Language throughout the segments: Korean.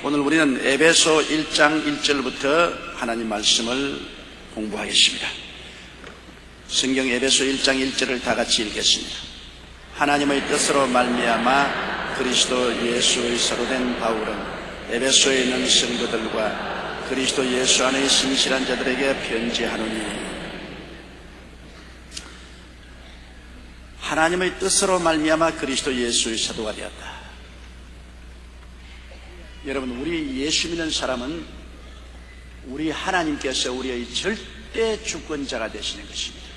오늘 우리는 에베소 1장 1절부터 하나님 말씀을 공부하겠습니다. 성경 에베소 1장 1절을 다 같이 읽겠습니다. 하나님의 뜻으로 말미암아 그리스도 예수의 사도된 바울은 에베소에 있는 성도들과 그리스도 예수 안의 신실한 자들에게 편지하노니, 하나님의 뜻으로 말미암아 그리스도 예수의 사도가 되었다. 여러분, 우리 예수 믿는 사람은 우리 하나님께서 우리의 절대 주권자가 되시는 것입니다.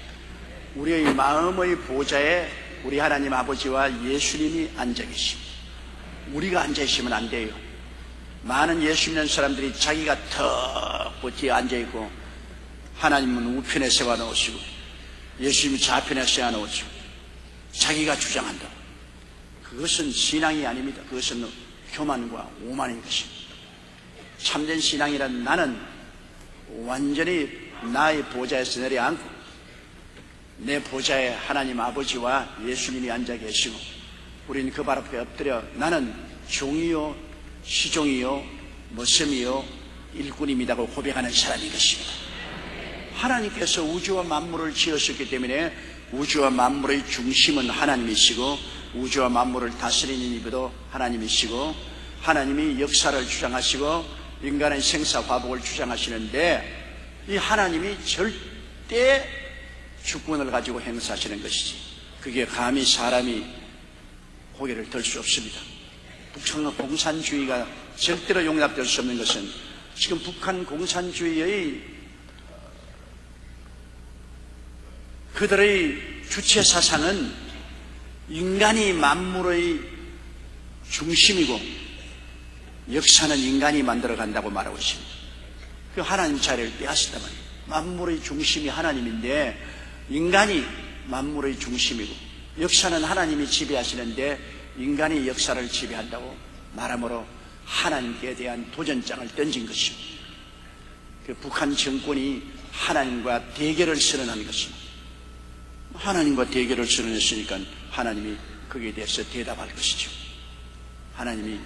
우리의 마음의 보좌에 우리 하나님 아버지와 예수님이 앉아 계십니다. 우리가 앉아 있으면 안 돼요. 많은 예수 믿는 사람들이 자기가 턱 뒤에 앉아 있고 하나님은 우편에 세워 놓으시고 예수님이 좌편에 세워 놓으시고 자기가 주장한다. 그것은 신앙이 아닙니다. 그것은 교만과 오만인 것입니다. 참된 신앙이란 나는 완전히 나의 보좌에서 내려앉고 내 보좌에 하나님 아버지와 예수님이 앉아 계시고 우리는 그 발 앞에 엎드려 나는 종이요 시종이요 머슴이요 일꾼입니다고 고백하는 사람인 것입니다. 하나님께서 우주와 만물을 지으셨기 때문에 우주와 만물의 중심은 하나님이시고 우주와 만물을 다스리는 이도 하나님이시고 하나님이 역사를 주장하시고 인간의 생사화복을 주장하시는데 이 하나님이 절대 주권을 가지고 행사하시는 것이지 그게 감히 사람이 고개를 들 수 없습니다. 북한 공산주의가 절대로 용납될 수 없는 것은 지금 북한 공산주의의 그들의 주체 사상은 인간이 만물의 중심이고 역사는 인간이 만들어간다고 말하고 있습니다. 그 하나님 자리를 빼앗았단 말이에요. 만물의 중심이 하나님인데 인간이 만물의 중심이고 역사는 하나님이 지배하시는데 인간이 역사를 지배한다고 말하므로 하나님께 대한 도전장을 던진 것입니다. 그 북한 정권이 하나님과 대결을 선언한 것입니다. 하나님과 대결을 선언했으니까 하나님이 거기에 대해서 대답할 것이죠. 하나님이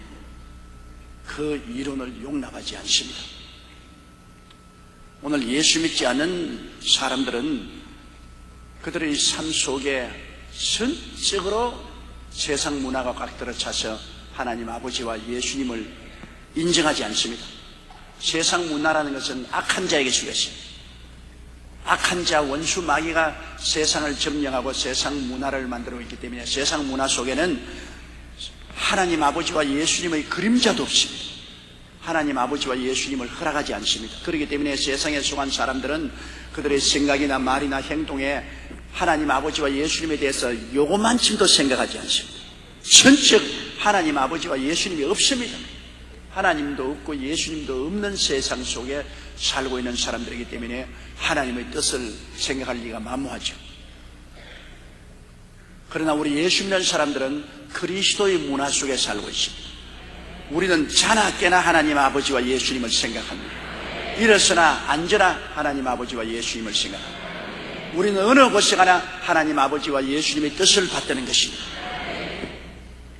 그 이론을 용납하지 않습니다. 오늘 예수 믿지 않는 사람들은 그들의 삶 속에 선적으로 세상 문화가 꽉 들어차서 하나님 아버지와 예수님을 인정하지 않습니다. 세상 문화라는 것은 악한 자에게 주겠습니다. 악한 자 원수 마귀가 세상을 점령하고 세상 문화를 만들고 있기 때문에 세상 문화 속에는 하나님 아버지와 예수님의 그림자도 없습니다. 하나님 아버지와 예수님을 허락하지 않습니다. 그렇기 때문에 세상에 속한 사람들은 그들의 생각이나 말이나 행동에 하나님 아버지와 예수님에 대해서 요거만큼도 생각하지 않습니다. 전적 하나님 아버지와 예수님이 없습니다. 하나님도 없고 예수님도 없는 세상 속에 살고 있는 사람들이기 때문에 하나님의 뜻을 생각할 리가 만무하죠. 그러나 우리 예수 믿는 사람들은 그리스도의 문화 속에 살고 있습니다. 우리는 자나 깨나 하나님 아버지와 예수님을 생각합니다. 일어서나 앉으나 하나님 아버지와 예수님을 생각합니다. 우리는 어느 곳에 가나 하나님 아버지와 예수님의 뜻을 받드는 것입니다.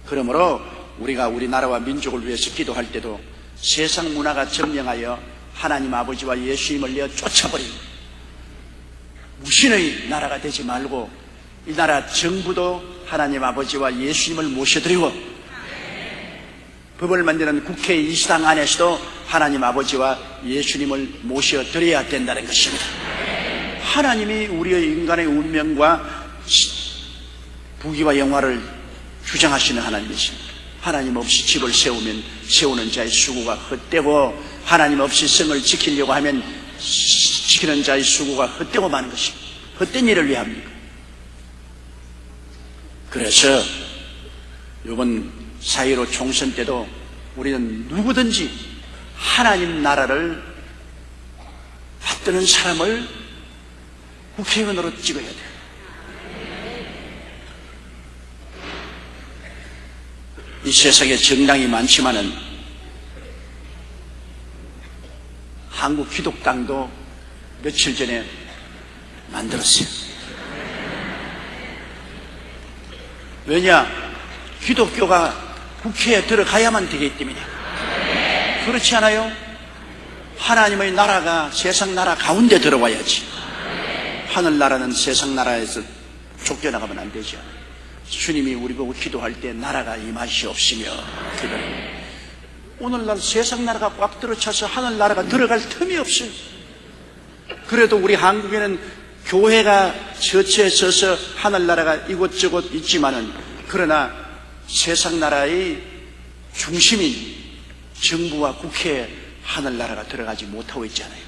그러므로 우리가 우리나라와 민족을 위해서 기도할 때도 세상 문화가 점령하여 하나님 아버지와 예수님을 내어 쫓아버리고 무신의 나라가 되지 말고 이 나라 정부도 하나님 아버지와 예수님을 모셔드리고 법을 만드는 국회 이수당 안에서도 하나님 아버지와 예수님을 모셔드려야 된다는 것입니다. 하나님이 우리의 인간의 운명과 부귀와 영화를 주장하시는 하나님이십니다. 하나님 없이 집을 세우면 세우는 자의 수고가 헛되고 하나님 없이 성을 지키려고 하면 지키는 자의 수고가 헛되고 마는 것입니다. 헛된 일을 왜 합니까? 그래서 이번 4.15 총선 때도 우리는 누구든지 하나님 나라를 받드는 사람을 국회의원으로 찍어야 돼요. 이 세상에 정당이 많지만은 한국 기독당도 며칠 전에 만들었어요. 왜냐? 기독교가 국회에 들어가야만 되기 때문에 그렇지 않아요? 하나님의 나라가 세상 나라 가운데 들어와야지. 하늘나라는 세상 나라에서 쫓겨나가면 안 되죠. 주님이 우리 보고 기도할 때 나라가 임하시옵시며 기도합니다. 오늘날 세상 나라가 꽉 들어차서 하늘나라가 들어갈 틈이 없어요. 그래도 우리 한국에는 교회가 처치에 서서 하늘나라가 이곳저곳 있지만은, 그러나 세상 나라의 중심인 정부와 국회에 하늘나라가 들어가지 못하고 있잖아요.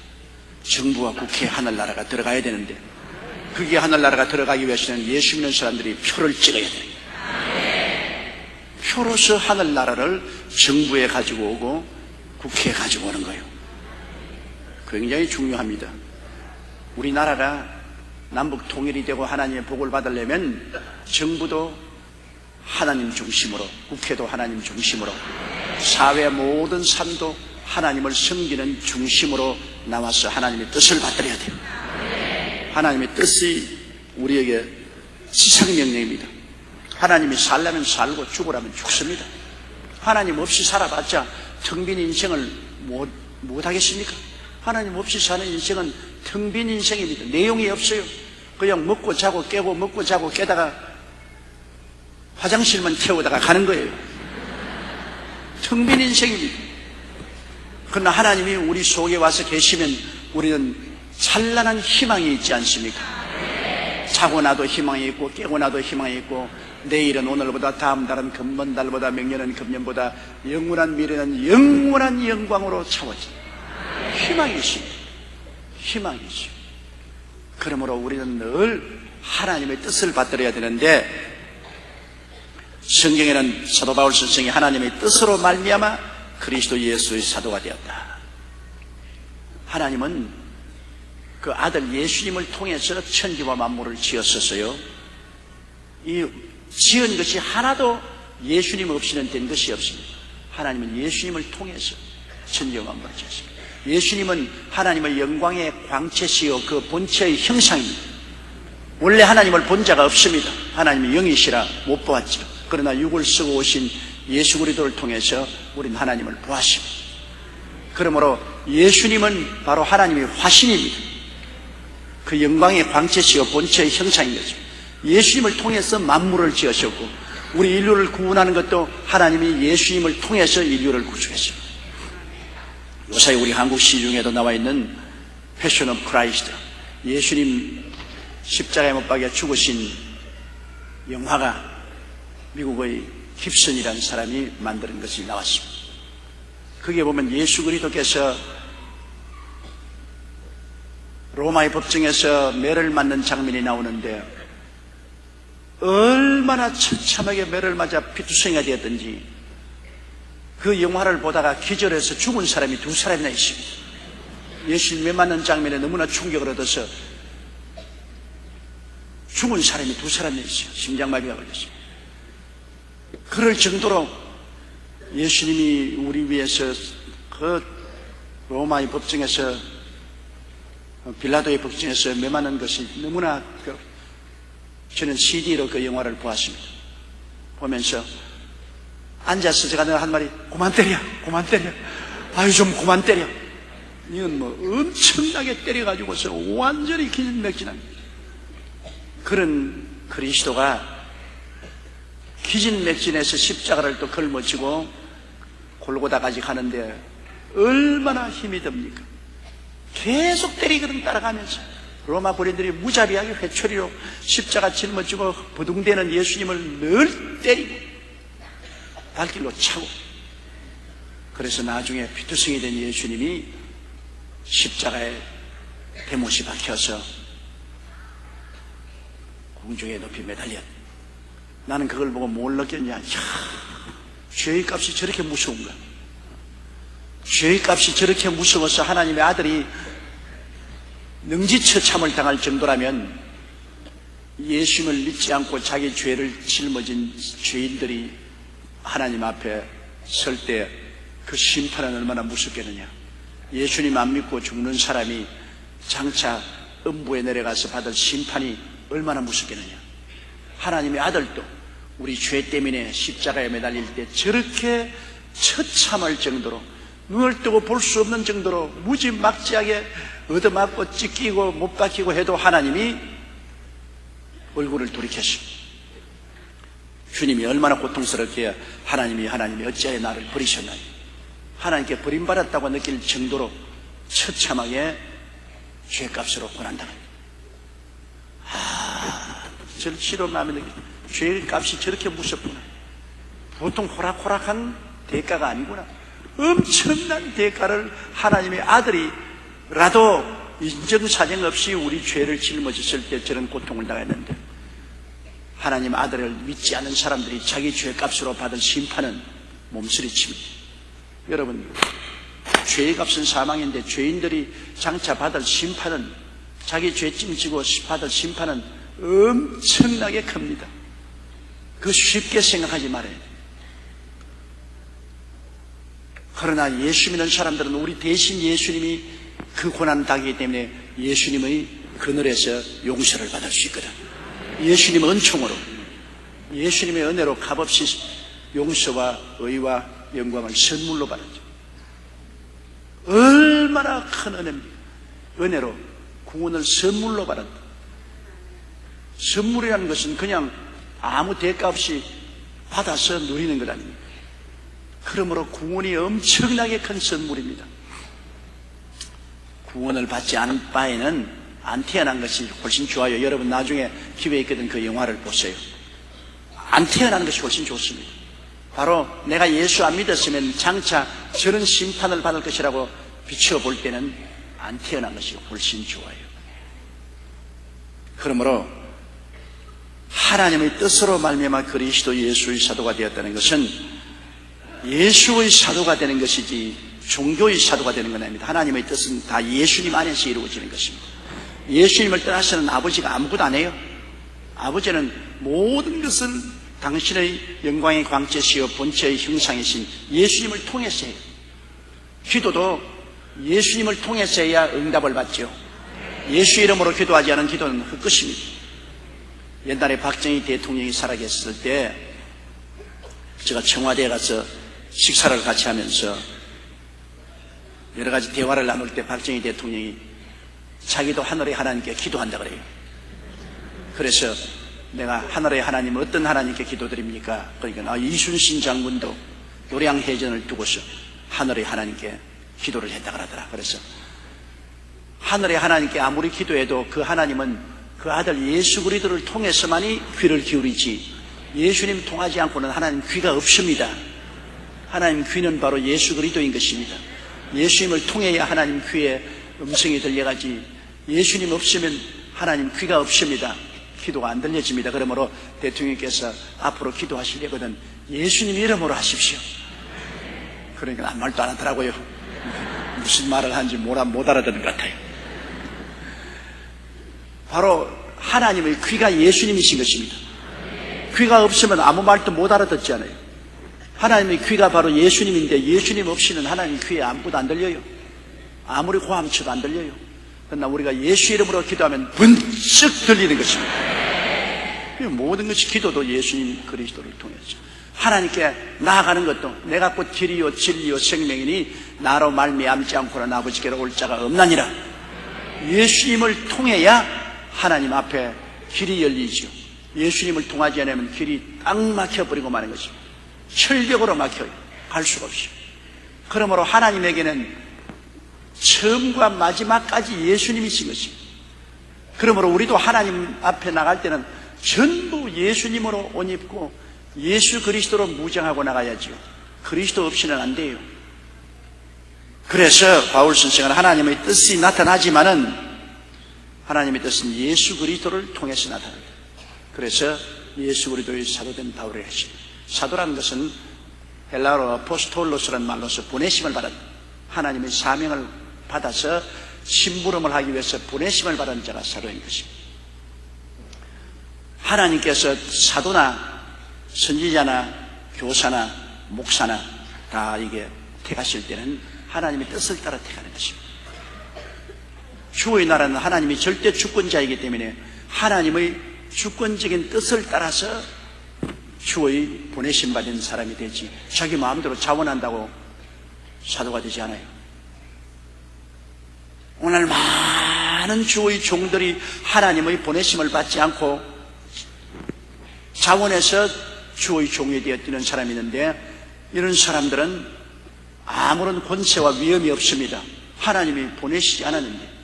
정부와 국회에 하늘나라가 들어가야 되는데, 그게 하늘나라가 들어가기 위해서는 예수 믿는 사람들이 표를 찍어야 돼요. 표로서 하늘나라를 정부에 가지고 오고 국회에 가지고 오는 거예요. 굉장히 중요합니다. 우리나라가 남북 통일이 되고 하나님의 복을 받으려면 정부도 하나님 중심으로, 국회도 하나님 중심으로, 사회 모든 삶도 하나님을 섬기는 중심으로 나와서 하나님의 뜻을 받들어야 돼요. 하나님의 뜻이 우리에게 지상명령입니다. 하나님이 살려면 살고 죽으라면 죽습니다. 하나님 없이 살아봤자 텅 빈 인생을 못 하겠습니까? 하나님 없이 사는 인생은 텅 빈 인생입니다. 내용이 없어요. 그냥 먹고 자고 깨고 먹고 자고 깨다가 화장실만 태우다가 가는 거예요. 텅 빈 인생입니다. 그러나 하나님이 우리 속에 와서 계시면 우리는 찬란한 희망이 있지 않습니까? 자고 나도 희망이 있고 깨고 나도 희망이 있고, 내일은 오늘보다, 다음 달은 금번 달보다, 명년은 금년보다, 영원한 미래는 영원한 영광으로 차워진 희망이 있습니다. 희망이 있습니다. 그러므로 우리는 늘 하나님의 뜻을 받들어야 되는데, 성경에는 사도 바울 선생이 하나님의 뜻으로 말미암아 그리스도 예수의 사도가 되었다. 하나님은 그 아들 예수님을 통해서 천지와 만물을 지었었어요. 이 지은 것이 하나도 예수님 없이는 된 것이 없습니다. 하나님은 예수님을 통해서 천지와 만물을 지었습니다. 예수님은 하나님의 영광의 광채시요 그 본체의 형상입니다. 원래 하나님을 본 자가 없습니다. 하나님이 영이시라 못 보았죠. 그러나 육을 쓰고 오신 예수 그리스도를 통해서 우리는 하나님을 보았습니다. 그러므로 예수님은 바로 하나님의 화신입니다. 그 영광의 광채시요 본체의 형상인 거죠. 예수님을 통해서 만물을 지으셨고, 우리 인류를 구원하는 것도 하나님이 예수님을 통해서 인류를 구주했습니다. 요새 우리 한국 시중에도 나와 있는 패션 오브 크라이스트, 예수님 십자가에 못 박혀 죽으신 영화가 미국의 깁슨이라는 사람이 만드는 것이 나왔습니다. 거기에 보면 예수 그리스도께서 로마의 법정에서 매를 맞는 장면이 나오는데, 얼마나 처참하게 매를 맞아 피투성이가 되었던지, 그 영화를 보다가 기절해서 죽은 사람이 2사람이나 있습니다. 예수님 매 맞는 장면에 너무나 충격을 얻어서 죽은 사람이 2사람이나 있어요. 심장마비가 걸렸습니다. 그럴 정도로 예수님이 우리 위해서 그 로마의 법정에서, 빌라도의 법정에서 매 맞는 것이 너무나, 저는 CD로 그 영화를 보았습니다. 보면서 앉아서 제가 늘 한 말이, 그만 때려, 그만 때려, 아유 좀 그만 때려. 이건 뭐 엄청나게 때려가지고서 완전히 기진맥진합니다. 그런 그리스도가 기진맥진해서 십자가를 또 걸머지고 골고다까지 가는데 얼마나 힘이 듭니까? 계속 때리거든, 따라가면서. 로마 군인들이 무자비하게 회초리로 십자가 짊어지고 부둥대는 예수님을 늘 때리고 발길로 차고, 그래서 나중에 피투성이 된 예수님이 십자가에 대못이 박혀서 공중에 높이 매달렸. 나는 그걸 보고 뭘 느꼈냐? 이야, 죄의 값이 저렇게 무서운가? 죄의 값이 저렇게 무서워서 하나님의 아들이 능지처참을 당할 정도라면, 예수님을 믿지 않고 자기 죄를 짊어진 죄인들이 하나님 앞에 설 때 그 심판은 얼마나 무섭겠느냐. 예수님 안 믿고 죽는 사람이 장차 음부에 내려가서 받을 심판이 얼마나 무섭겠느냐. 하나님의 아들도 우리 죄 때문에 십자가에 매달릴 때 저렇게 처참할 정도로 눈을 뜨고 볼 수 없는 정도로 무지막지하게 얻어맞고 찢기고 못 박히고 해도 하나님이 얼굴을 돌이켰습니다. 주님이 얼마나 고통스럽게 하나님이 어찌하여 나를 버리셨나요? 하나님께 버림받았다고 느낄 정도로 처참하게 죄값으로 고난당합니다. 절치로 마음에 느끼 죄값이 저렇게 무섭구나. 보통 호락호락한 대가가 아니구나. 엄청난 대가를 하나님의 아들이라도 인정사정 없이 우리 죄를 짊어졌을 때 저런 고통을 당했는데, 하나님 아들을 믿지 않는 사람들이 자기 죄값으로 받은 심판은 몸서리칩니다. 여러분, 죄값은 사망인데 죄인들이 장차 받을 심판은, 자기 죄짐 지고 받을 심판은 엄청나게 큽니다. 그거 쉽게 생각하지 말아야 돼요. 그러나 예수 믿는 사람들은 우리 대신 예수님이 그 고난 당하기 때문에 예수님의 그늘에서 용서를 받을 수 있거든. 예수님의 은총으로, 예수님의 은혜로 값없이 용서와 의와 영광을 선물로 받았죠. 얼마나 큰 은혜입니까? 은혜로 구원을 선물로 받았다. 선물이라는 것은 그냥 아무 대가 없이 받아서 누리는 것 아닙니까? 그러므로 구원이 엄청나게 큰 선물입니다. 구원을 받지 않은 바에는 안 태어난 것이 훨씬 좋아요. 여러분 나중에 기회에 있거든 그 영화를 보세요. 안 태어나는 것이 훨씬 좋습니다. 바로 내가 예수 안 믿었으면 장차 저런 심판을 받을 것이라고 비춰볼 때는 안 태어난 것이 훨씬 좋아요. 그러므로 하나님의 뜻으로 말미암아 그리스도 예수의 사도가 되었다는 것은 예수의 사도가 되는 것이지 종교의 사도가 되는 건 아닙니다. 하나님의 뜻은 다 예수님 안에서 이루어지는 것입니다. 예수님을 떠나서는 아버지가 아무것도 안 해요. 아버지는 모든 것을 당신의 영광의 광채시여 본체의 형상이신 예수님을 통해서 해요. 기도도 예수님을 통해서 해야 응답을 받죠. 예수 이름으로 기도하지 않은 기도는 헛것입니다. 옛날에 박정희 대통령이 살아계셨을 때 제가 청와대에 가서 식사를 같이 하면서 여러 가지 대화를 나눌 때 박정희 대통령이 자기도 하늘의 하나님께 기도한다 그래요. 그래서 내가 하늘의 하나님 어떤 하나님께 기도드립니까? 그러니까 이순신 장군도 요량해전을 두고서 하늘의 하나님께 기도를 했다 그러더라. 그래서 하늘의 하나님께 아무리 기도해도 그 하나님은 그 아들 예수 그리스도를 통해서만이 귀를 기울이지 예수님 통하지 않고는 하나님 귀가 없습니다. 하나님 귀는 바로 예수 그리스도인 것입니다. 예수님을 통해야 하나님 귀에 음성이 들려가지 예수님 없으면 하나님 귀가 없습니다. 기도가 안 들려집니다. 그러므로 대통령께서 앞으로 기도하시려거든 예수님 이름으로 하십시오. 그러니까 아무 말도 안 하더라고요. 무슨 말을 하는지 못 알아듣는 것 같아요. 바로 하나님의 귀가 예수님이신 것입니다. 귀가 없으면 아무 말도 못 알아듣잖아요. 하나님의 귀가 바로 예수님인데 예수님 없이는 하나님 귀에 아무것도 안 들려요. 아무리 고함쳐도 안 들려요. 그러나 우리가 예수 이름으로 기도하면 번쩍 들리는 것입니다. 모든 것이 기도도 예수님 그리스도를 통해서 하나님께 나아가는 것도 내가 곧 길이요 진리요 생명이니 나로 말미암지 않고는 아버지께로 올 자가 없나니라. 예수님을 통해야 하나님 앞에 길이 열리죠. 예수님을 통하지 않으면 길이 딱 막혀버리고 마는 것입니다. 철벽으로 막혀요. 갈 수가 없어요. 그러므로 하나님에게는 처음과 마지막까지 예수님이신 것입니다. 그러므로 우리도 하나님 앞에 나갈 때는 전부 예수님으로 옷 입고 예수 그리스도로 무장하고 나가야죠. 그리스도 없이는 안 돼요. 그래서 바울 선생은 하나님의 뜻이 나타나지만은 하나님의 뜻은 예수 그리스도를 통해서 나타납니다. 그래서 예수 그리스도의 사도된 바울을 했습니다. 사도라는 것은 헬라어로 아포스톨로스라는 말로서 보내심을 받은 하나님의 사명을 받아서 심부름을 하기 위해서 보내심을 받은 자가 사도인 것입니다. 하나님께서 사도나 선지자나 교사나 목사나 다 이게 택하실 때는 하나님의 뜻을 따라 택하는 것입니다. 주의 나라는 하나님이 절대 주권자이기 때문에 하나님의 주권적인 뜻을 따라서 주의 보내심 받은 사람이 되지 자기 마음대로 자원한다고 사도가 되지 않아요. 오늘 많은 주의 종들이 하나님의 보내심을 받지 않고 자원에서 주의 종이 되어 뛰는 사람이 있는데, 이런 사람들은 아무런 권세와 위험이 없습니다. 하나님이 보내시지 않았는데.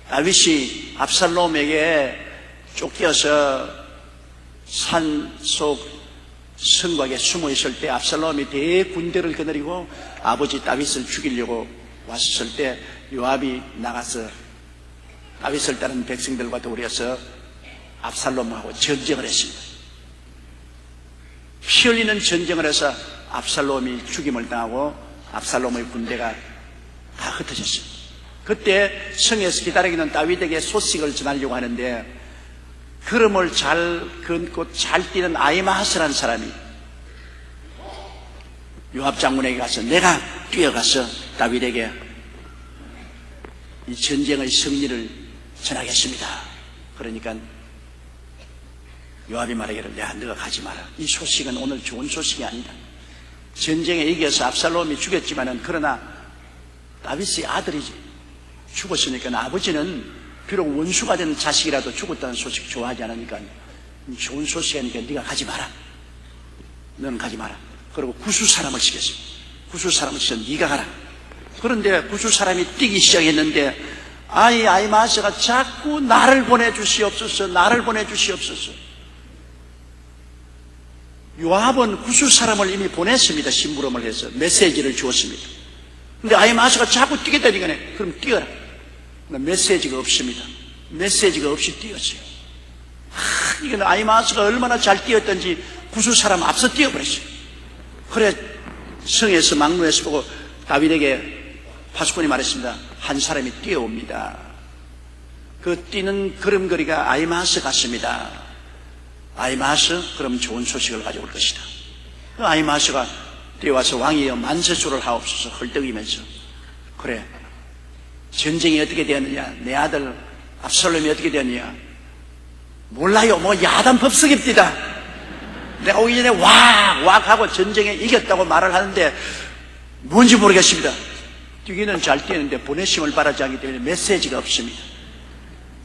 다윗이 압살롬에게 쫓겨서 산속 성곽에 숨어 있을 때 압살롬이 대군대를 거느리고 아버지 다윗을 죽이려고 왔을 때 요압이 나가서 다윗을 따른 백성들과 더불어서 압살롬하고 전쟁을 했습니다. 피 흘리는 전쟁을 해서 압살롬이 죽임을 당하고 압살롬의 군대가 다 흩어졌습니다. 그때 성에서 기다리고 있는 다윗에게 소식을 전하려고 하는데, 걸음을 잘 걷고 잘 뛰는 아히마아스라는 사람이 요압 장군에게 가서 내가 뛰어가서 다윗에게 이 전쟁의 승리를 전하겠습니다. 그러니까 요압이 말하기를 너가 가지 마라. 이 소식은 오늘 좋은 소식이 아니다. 전쟁에 이겨서 압살롬이 죽였지만은 그러나 다윗의 아들이 죽었으니까 아버지는 비록 원수가 된 자식이라도 죽었다는 소식 좋아하지 않으니까 좋은 소식이니까 네가 가지 마라. 너는 가지 마라. 그리고 구수 사람을 시켰어. 구수 사람을 시켜서 네가 가라. 그런데 구수 사람이 뛰기 시작했는데 아히마아스가 자꾸 나를 보내주시옵소서, 나를 보내주시옵소서. 요압은 구수 사람을 이미 보냈습니다. 심부름을 해서 메시지를 주었습니다. 근데 아히마아스가 자꾸 뛰겠다니까 그럼 뛰어라. 메시지가 없습니다. 메시지가 없이 뛰었어요. 이건 아히마아스가 얼마나 잘 뛰었던지 구수 사람 앞서 뛰어버렸어요. 그래 성에서 막루에서 보고 다윗에게 파수꾼이 말했습니다. 한 사람이 뛰어옵니다. 그 뛰는 걸음걸이가 아히마아스 같습니다. 아히마아스, 그럼 좋은 소식을 가져올 것이다. 그 아히마아스가 뛰어와서 왕이여 만세수를 하옵소서 헐떡이면서, 그래 전쟁이 어떻게 되었느냐, 내 아들 압살롬이 어떻게 되었느냐, 몰라요. 뭐 야단 법석입니다. 내가 오기 전에 왁 하고 전쟁에 이겼다고 말을 하는데 뭔지 모르겠습니다. 뛰기는 잘 뛰는데 보내심을 바라지 않기 때문에 메시지가 없습니다.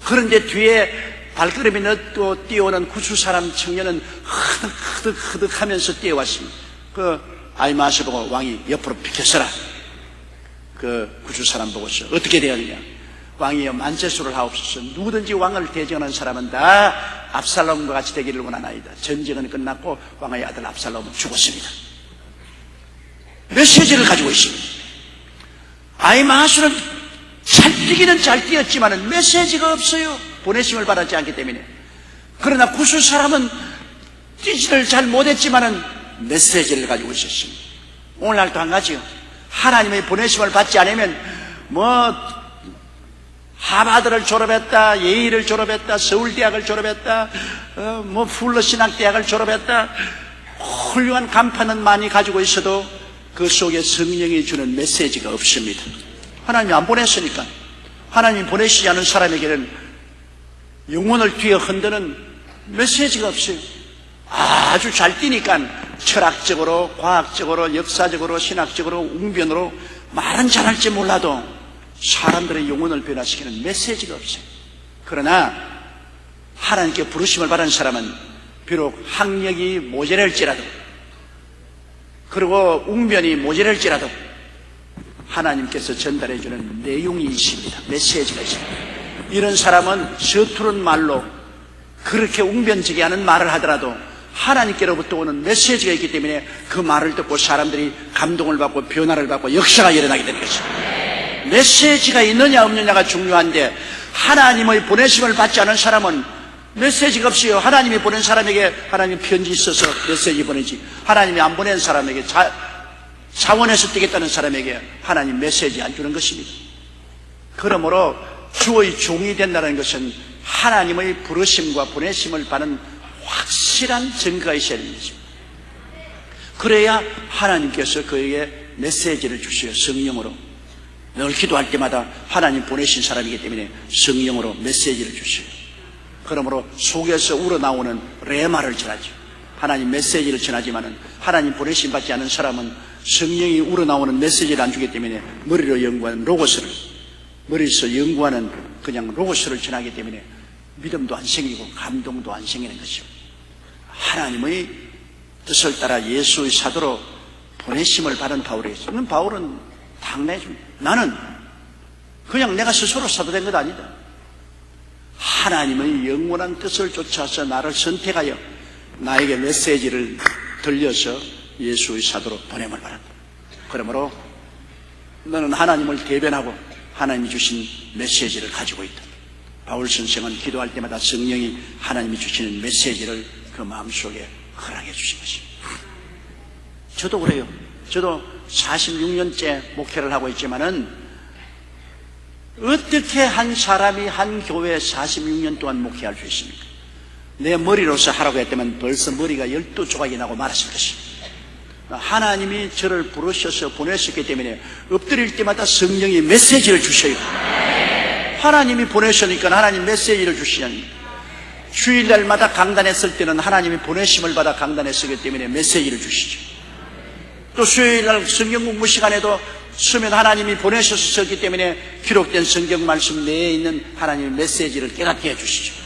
그런데 뒤에 발걸음이 늦고 뛰어오는 구수 사람 청년은 흐득흐득 하면서 뛰어왔습니다. 그 아히마아스 보고 왕이 옆으로 비켜서라. 그 구수 사람 보고서 어떻게 되었느냐, 왕이여 만세수를 하옵소서. 누구든지 왕을 대적하는 사람은 다 압살롬과 같이 되기를 원하나이다. 전쟁은 끝났고 왕의 아들 압살롬은 죽었습니다. 메시지를 가지고 있습니다. 아히마아스는 잘 뛰기는 잘 뛰었지만 메시지가 없어요. 보내심을 받았지 않기 때문에. 그러나 구수 사람은 뛰지를 잘 못했지만 메시지를 가지고 있었습니다. 오늘날도 한 가지요. 하나님의 보내심을 받지 않으면 하버드를 졸업했다, 예일을 졸업했다, 서울대학을 졸업했다, 풀러신학대학을 졸업했다, 훌륭한 간판은 많이 가지고 있어도 그 속에 성령이 주는 메시지가 없습니다. 하나님이 안 보냈으니까. 하나님이 보내시지 않은 사람에게는 영혼을 뒤에 흔드는 메시지가 없어요. 아주 잘 뛰니까 철학적으로, 과학적으로, 역사적으로, 신학적으로, 웅변으로 말은 잘할지 몰라도 사람들의 영혼을 변화시키는 메시지가 없어요. 그러나 하나님께 부르심을 받은 사람은 비록 학력이 모자랄지라도, 그리고 웅변이 모자랄지라도 하나님께서 전달해주는 내용이 있습니다. 메시지가 있습니다. 이런 사람은 서투른 말로 그렇게 웅변지게 하는 말을 하더라도 하나님께로부터 오는 메시지가 있기 때문에 그 말을 듣고 사람들이 감동을 받고 변화를 받고 역사가 일어나게 되는 것입니다. 메시지가 있느냐 없느냐가 중요한데, 하나님의 보내심을 받지 않은 사람은 메시지가 없어요. 하나님이 보낸 사람에게 하나님이 편지 써서 메시지 보내지, 하나님이 안 보낸 사람에게 자원에서 뛰겠다는 사람에게 하나님 메시지 안 주는 것입니다. 그러므로 주의 종이 된다는 것은 하나님의 부르심과 보내심을 받는 확실한 증거가 있어야 되는 것입니다. 그래야 하나님께서 그에게 메시지를 주셔요. 성령으로. 늘 기도할 때마다 하나님 보내신 사람이기 때문에 성령으로 메시지를 주셔요. 그러므로 속에서 우러나오는 레마를 전하죠. 하나님 메시지를 전하지만은 하나님 보내심 받지 않은 사람은 성령이 우러나오는 메시지를 안 주기 때문에 머리로 연구하는 로고스를, 머리에서 연구하는 그냥 로고스를 전하기 때문에 믿음도 안 생기고 감동도 안 생기는 것이죠. 하나님의 뜻을 따라 예수의 사도로 보내심을 받은 바울이었어요. 바울은 당내줍니다. 나는 그냥 내가 스스로 사도된 것 아니다. 하나님의 영원한 뜻을 쫓아서 나를 선택하여 나에게 메시지를 들려서 예수의 사도로 보냄을 받았다. 그러므로 너는 하나님을 대변하고 하나님이 주신 메시지를 가지고 있다. 바울 선생은 기도할 때마다 성령이 하나님이 주시는 메시지를 그 마음속에 허락해 주신 것입니다. 저도 그래요. 저도 46년째 목회를 하고 있지만은 어떻게 한 사람이 한 교회에 46년 동안 목회할 수 있습니까? 내 머리로서 하라고 했다면 벌써 머리가 12조각이 나고 말았을 것입니다. 하나님이 저를 부르셔서 보내셨기 때문에 엎드릴 때마다 성령이 메시지를 주셔요. 하나님이 보내셨으니까 하나님 메시지를 주시니, 주일날마다 강단에 설 때는 하나님이 보내심을 받아 강단에 서기 때문에 메시지를 주시죠. 또 수요일날 성경 공부 시간에도 서면 하나님이 보내셔서 서기 때문에 기록된 성경 말씀 내에 있는 하나님의 메시지를 깨닫게 해주시죠.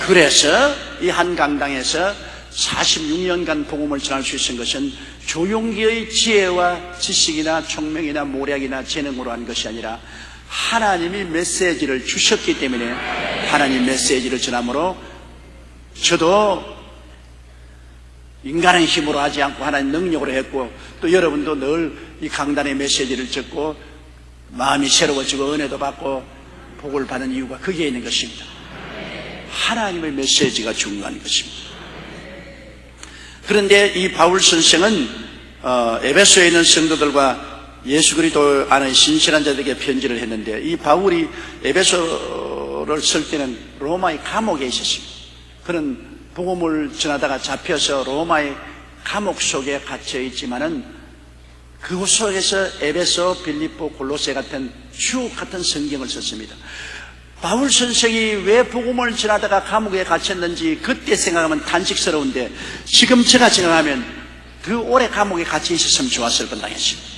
그래서 이 한 강당에서 46년간 복음을 전할 수 있는 것은 조용기의 지혜와 지식이나 총명이나 모략이나 재능으로 한 것이 아니라 하나님이 메시지를 주셨기 때문에 하나님 메시지를 전함으로, 저도 인간의 힘으로 하지 않고 하나님 능력으로 했고, 또 여러분도 늘 이 강단의 메시지를 듣고 마음이 새로워지고 은혜도 받고 복을 받는 이유가 거기에 있는 것입니다. 하나님의 메시지가 중요한 것입니다. 그런데 이 바울 선생은 에베소에 있는 성도들과 예수 그리스도 안의 신실한 자들에게 편지를 했는데, 이 바울이 에베소를 쓸 때는 로마의 감옥에 있었습니다. 그는 복음을 전하다가 잡혀서 로마의 감옥 속에 갇혀 있지만은 그 속에서 에베소, 빌립보, 골로새 같은 주옥 같은 성경을 썼습니다. 바울 선생이 왜 복음을 전하다가 감옥에 갇혔는지 그때 생각하면 탄식스러운데, 지금 제가 생각하면 그 오래 감옥에 갇혀 있었으면 좋았을 뻔당했습니다.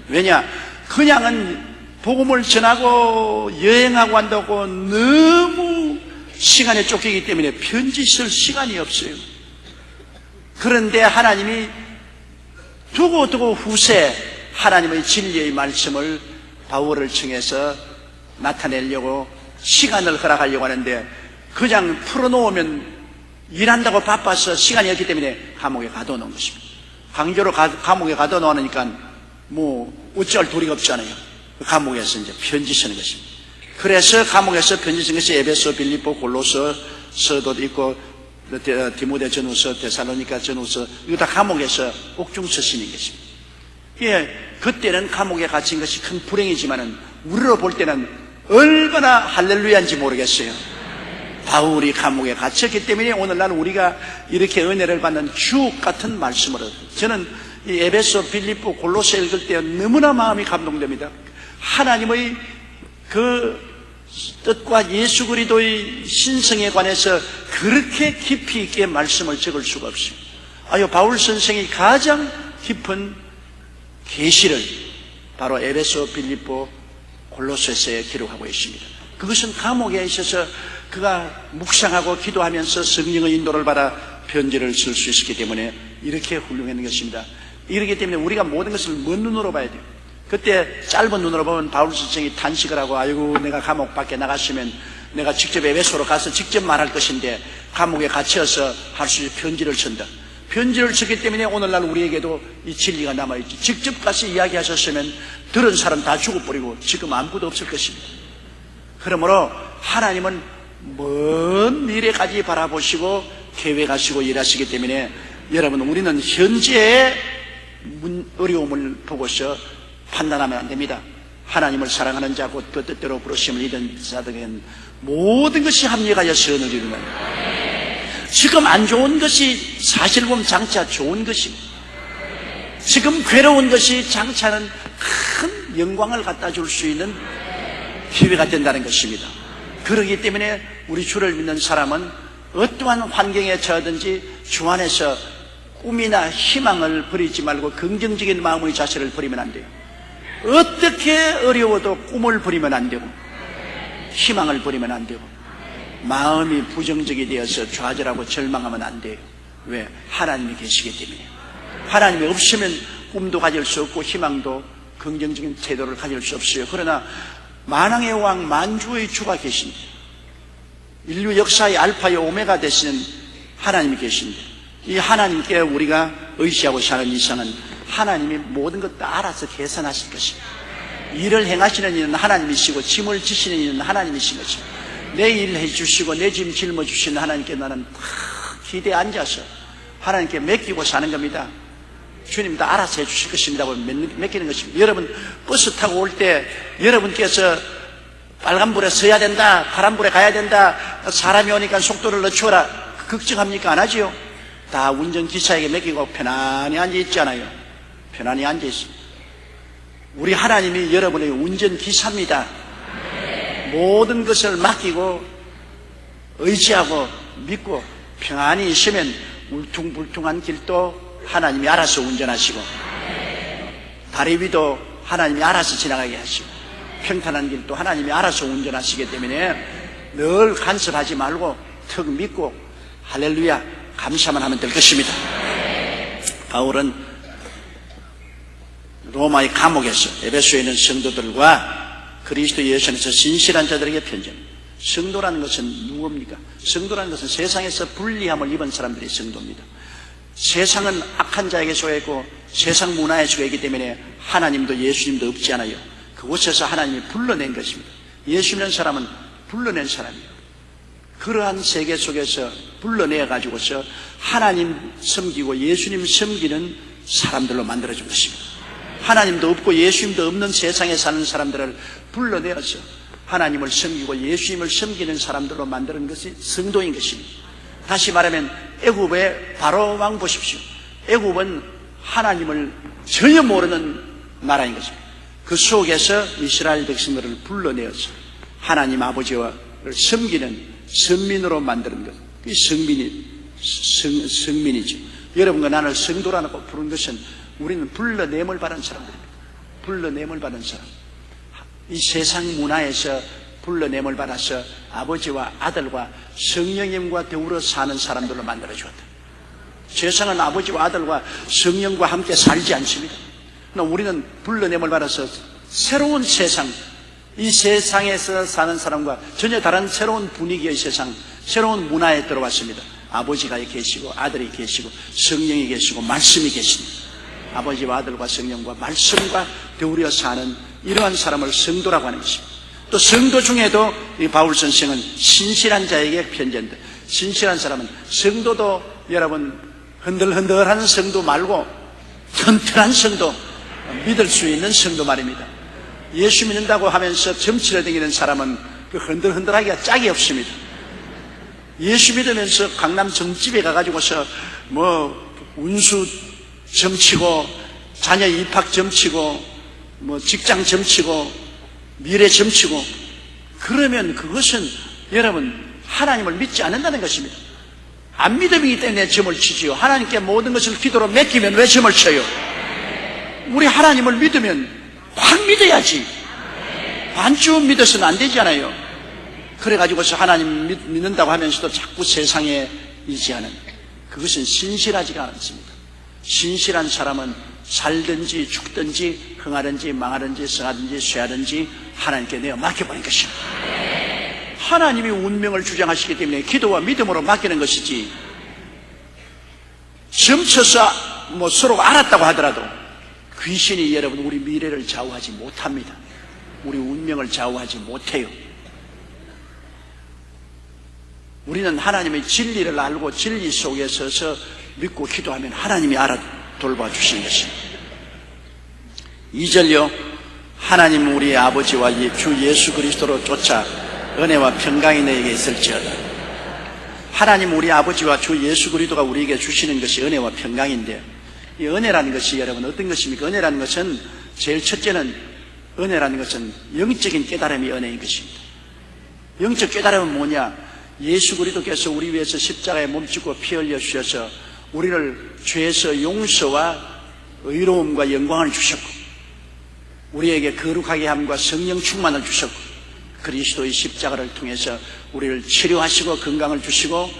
왜냐? 그냥은 복음을 전하고 여행하고 한다고 너무 시간에 쫓기기 때문에 편지 쓸 시간이 없어요. 그런데 하나님이 두고두고 후세 하나님의 진리의 말씀을 바울을 청해서 나타내려고 시간을 허락하려고 하는데, 그냥 풀어놓으면 일한다고 바빠서 시간이 없기 때문에 감옥에 가둬놓은 것입니다. 강제로 감옥에 가둬놓으니까 뭐 어쩔 도리가 없잖아요. 감옥에서 이제 편지 쓰는 것입니다. 그래서 감옥에서 편지 쓴 것이 에베소, 빌립보, 골로새서도 있고 디모데 전후서, 데살로니가 전후서, 이거 다 감옥에서 옥중서 쓰는 것입니다. 예, 그때는 감옥에 갇힌 것이 큰 불행이지만은 우리로 볼 때는 얼마나 할렐루야인지 모르겠어요. 바울이 감옥에 갇혔기 때문에 오늘날 우리가 이렇게 은혜를 받는 주옥 같은 말씀으로, 저는 이 에베소, 빌립보, 골로새 읽을 때 너무나 마음이 감동됩니다. 하나님의 그 뜻과 예수 그리스도의 신성에 관해서 그렇게 깊이 있게 말씀을 적을 수가 없어요. 바울 선생이 가장 깊은 계시를 바로 에베소, 빌립보, 골로새서에 기록하고 있습니다. 그것은 감옥에 있어서 그가 묵상하고 기도하면서 성령의 인도를 받아 편지를 쓸 수 있었기 때문에 이렇게 훌륭한 것입니다. 이렇기 때문에 우리가 모든 것을 먼 눈으로 봐야 돼요. 그때 짧은 눈으로 보면 바울 선생이 탄식을 하고, 아이고 내가 감옥 밖에 나갔으면 내가 직접 에베소로 가서 직접 말할 것인데 감옥에 갇혀서 할 수 있는 편지를 쓴다. 편지를 썼기 때문에 오늘날 우리에게도 이 진리가 남아있지. 직접 가서 이야기하셨으면 들은 사람 다 죽어버리고 지금 아무것도 없을 것입니다. 그러므로 하나님은 먼 미래까지 바라보시고 계획하시고 일하시기 때문에 여러분, 우리는 현재의 어려움을 보고서 판단하면 안 됩니다. 하나님을 사랑하는 자, 곧 그 뜻대로 부르심을 이룬 자들에게는 모든 것이 합력하여 선을 이루는, 지금 안 좋은 것이 사실 보면 장차 좋은 것입니다. 지금 괴로운 것이 장차는 큰 영광을 갖다 줄 수 있는 기회가 된다는 것입니다. 그렇기 때문에 우리 주를 믿는 사람은 어떠한 환경에 처하든지 주 안에서 꿈이나 희망을 버리지 말고 긍정적인 마음의 자세를 버리면 안 돼요. 어떻게 어려워도 꿈을 버리면 안 되고 희망을 버리면 안 되고 마음이 부정적이 되어서 좌절하고 절망하면 안 돼요. 왜? 하나님이 계시기 때문에. 하나님이 없으면 꿈도 가질 수 없고 희망도 긍정적인 태도를 가질 수 없어요. 그러나 만왕의 왕 만주의 주가 계십니다. 인류 역사의 알파의 오메가 되시는 하나님이 계십니다. 이 하나님께 우리가 의지하고 사는 이상은 하나님이 모든 것 다 알아서 계산하실 것입니다. 일을 행하시는 이는 하나님이시고 짐을 지시는 이는 하나님이신 것입니다. 내 일 해주시고 내 짐 짊어주시는 하나님께 나는 다 기대에 앉아서 하나님께 맡기고 사는 겁니다. 주님 다 알아서 해주실 것입니다 하고 맡기는 것입니다. 여러분 버스 타고 올 때 여러분께서 빨간불에 서야 된다, 파란불에 가야 된다, 사람이 오니까 속도를 늦추어라 걱정합니까? 안 하지요? 다 운전기사에게 맡기고 편안히 앉아있잖아요. 편안히 앉아있습니다. 우리 하나님이 여러분의 운전기사입니다. 모든 것을 맡기고 의지하고 믿고 평안히 있으면 울퉁불퉁한 길도 하나님이 알아서 운전하시고 다리 위도 하나님이 알아서 지나가게 하시고 평탄한 길도 하나님이 알아서 운전하시기 때문에 늘 간섭하지 말고 턱 믿고 할렐루야 감사만 하면 될 것입니다. 바울은 로마의 감옥에서 에베소에 있는 성도들과 그리스도 예수 안에서 신실한 자들에게 편지합니다. 성도라는 것은 누굽니까? 성도라는 것은 세상에서 불리함을 입은 사람들이 성도입니다. 세상은 악한 자에게 속해있고 세상 문화에 속해있기 때문에 하나님도 예수님도 없지 않아요. 그곳에서 하나님이 불러낸 것입니다. 예수 믿는 사람은 불러낸 사람이에요. 그러한 세계 속에서 불러내가지고서 하나님 섬기고 예수님 섬기는 사람들로 만들어준 것입니다. 하나님도 없고 예수님도 없는 세상에 사는 사람들을 불러내어서 하나님을 섬기고 예수님을 섬기는 사람들로 만드는 것이 성도인 것입니다. 다시 말하면 애굽의 바로 왕 보십시오. 애굽은 하나님을 전혀 모르는 나라인 것입니다. 그 속에서 이스라엘 백성들을 불러내어서 하나님 아버지를 섬기는 선민으로 만드는 것. 그게 성민이죠. 여러분과 나를 성도라고 부른 것은 우리는 불러냄을 받은 사람들입니다. 불러냄을 받은 사람. 이 세상 문화에서 불러냄을 받아서 아버지와 아들과 성령님과 더불어 사는 사람들로 만들어 주었다. 세상은 아버지와 아들과 성령과 함께 살지 않습니다. 그러나 우리는 불러냄을 받아서 새로운 세상, 이 세상에서 사는 사람과 전혀 다른 새로운 분위기의 세상, 새로운 문화에 들어왔습니다. 아버지가 계시고 아들이 계시고 성령이 계시고 말씀이 계십니다. 아버지와 아들과 성령과 말씀과 더불어 사는 이러한 사람을 성도라고 하는 것입니다. 또 성도 중에도 이 바울 선생은 신실한 자에게 편지한다. 신실한 사람은 성도도 여러분 흔들흔들하는 성도 말고 튼튼한 성도, 믿을 수 있는 성도 말입니다. 예수 믿는다고 하면서 점치러 다니는 사람은 그 흔들흔들하기가 짝이 없습니다. 예수 믿으면서 강남 정집에 가가지고서 운수 점치고 자녀 입학 점치고 직장 점치고 미래 점치고 그러면 그것은 여러분 하나님을 믿지 않는다는 것입니다. 안 믿음이기 때문에 점을 치지요. 하나님께 모든 것을 기도로 맡기면 왜 점을 쳐요? 우리 하나님을 믿으면 확 믿어야지. 반쯤 믿어서는 안 되잖아요. 그래가지고서 하나님 믿는다고 하면서도 자꾸 세상에 의지하는 그것은 신실하지가 않습니다. 신실한 사람은 살든지 죽든지 흥하든지 망하든지 성하든지 쇠하든지 하나님께 내어 맡겨버린 것입니다. 하나님이 운명을 주장하시기 때문에 기도와 믿음으로 맡기는 것이지 점쳐서 서로 알았다고 하더라도 귀신이 여러분 우리 미래를 좌우하지 못합니다. 우리 운명을 좌우하지 못해요. 우리는 하나님의 진리를 알고 진리 속에 서서 믿고 기도하면 하나님이 알아 돌봐주시는 것입니다. 2절요. 하나님 우리 아버지와 주 예수 그리스도로 쫓아 은혜와 평강이 너에게 있을지어다. 하나님 우리 아버지와 주 예수 그리스도가 우리에게 주시는 것이 은혜와 평강인데 이 은혜라는 것이 여러분 어떤 것입니까? 은혜라는 것은 제일 첫째는 은혜라는 것은 영적인 깨달음이 은혜인 것입니다. 영적 깨달음은 뭐냐? 예수 그리스도께서 우리 위해서 십자가에 몸짓고 피 흘려 주셔서 우리를 죄에서 용서와 의로움과 영광을 주셨고, 우리에게 거룩하게 함과 성령 충만을 주셨고, 그리스도의 십자가를 통해서 우리를 치료하시고 건강을 주시고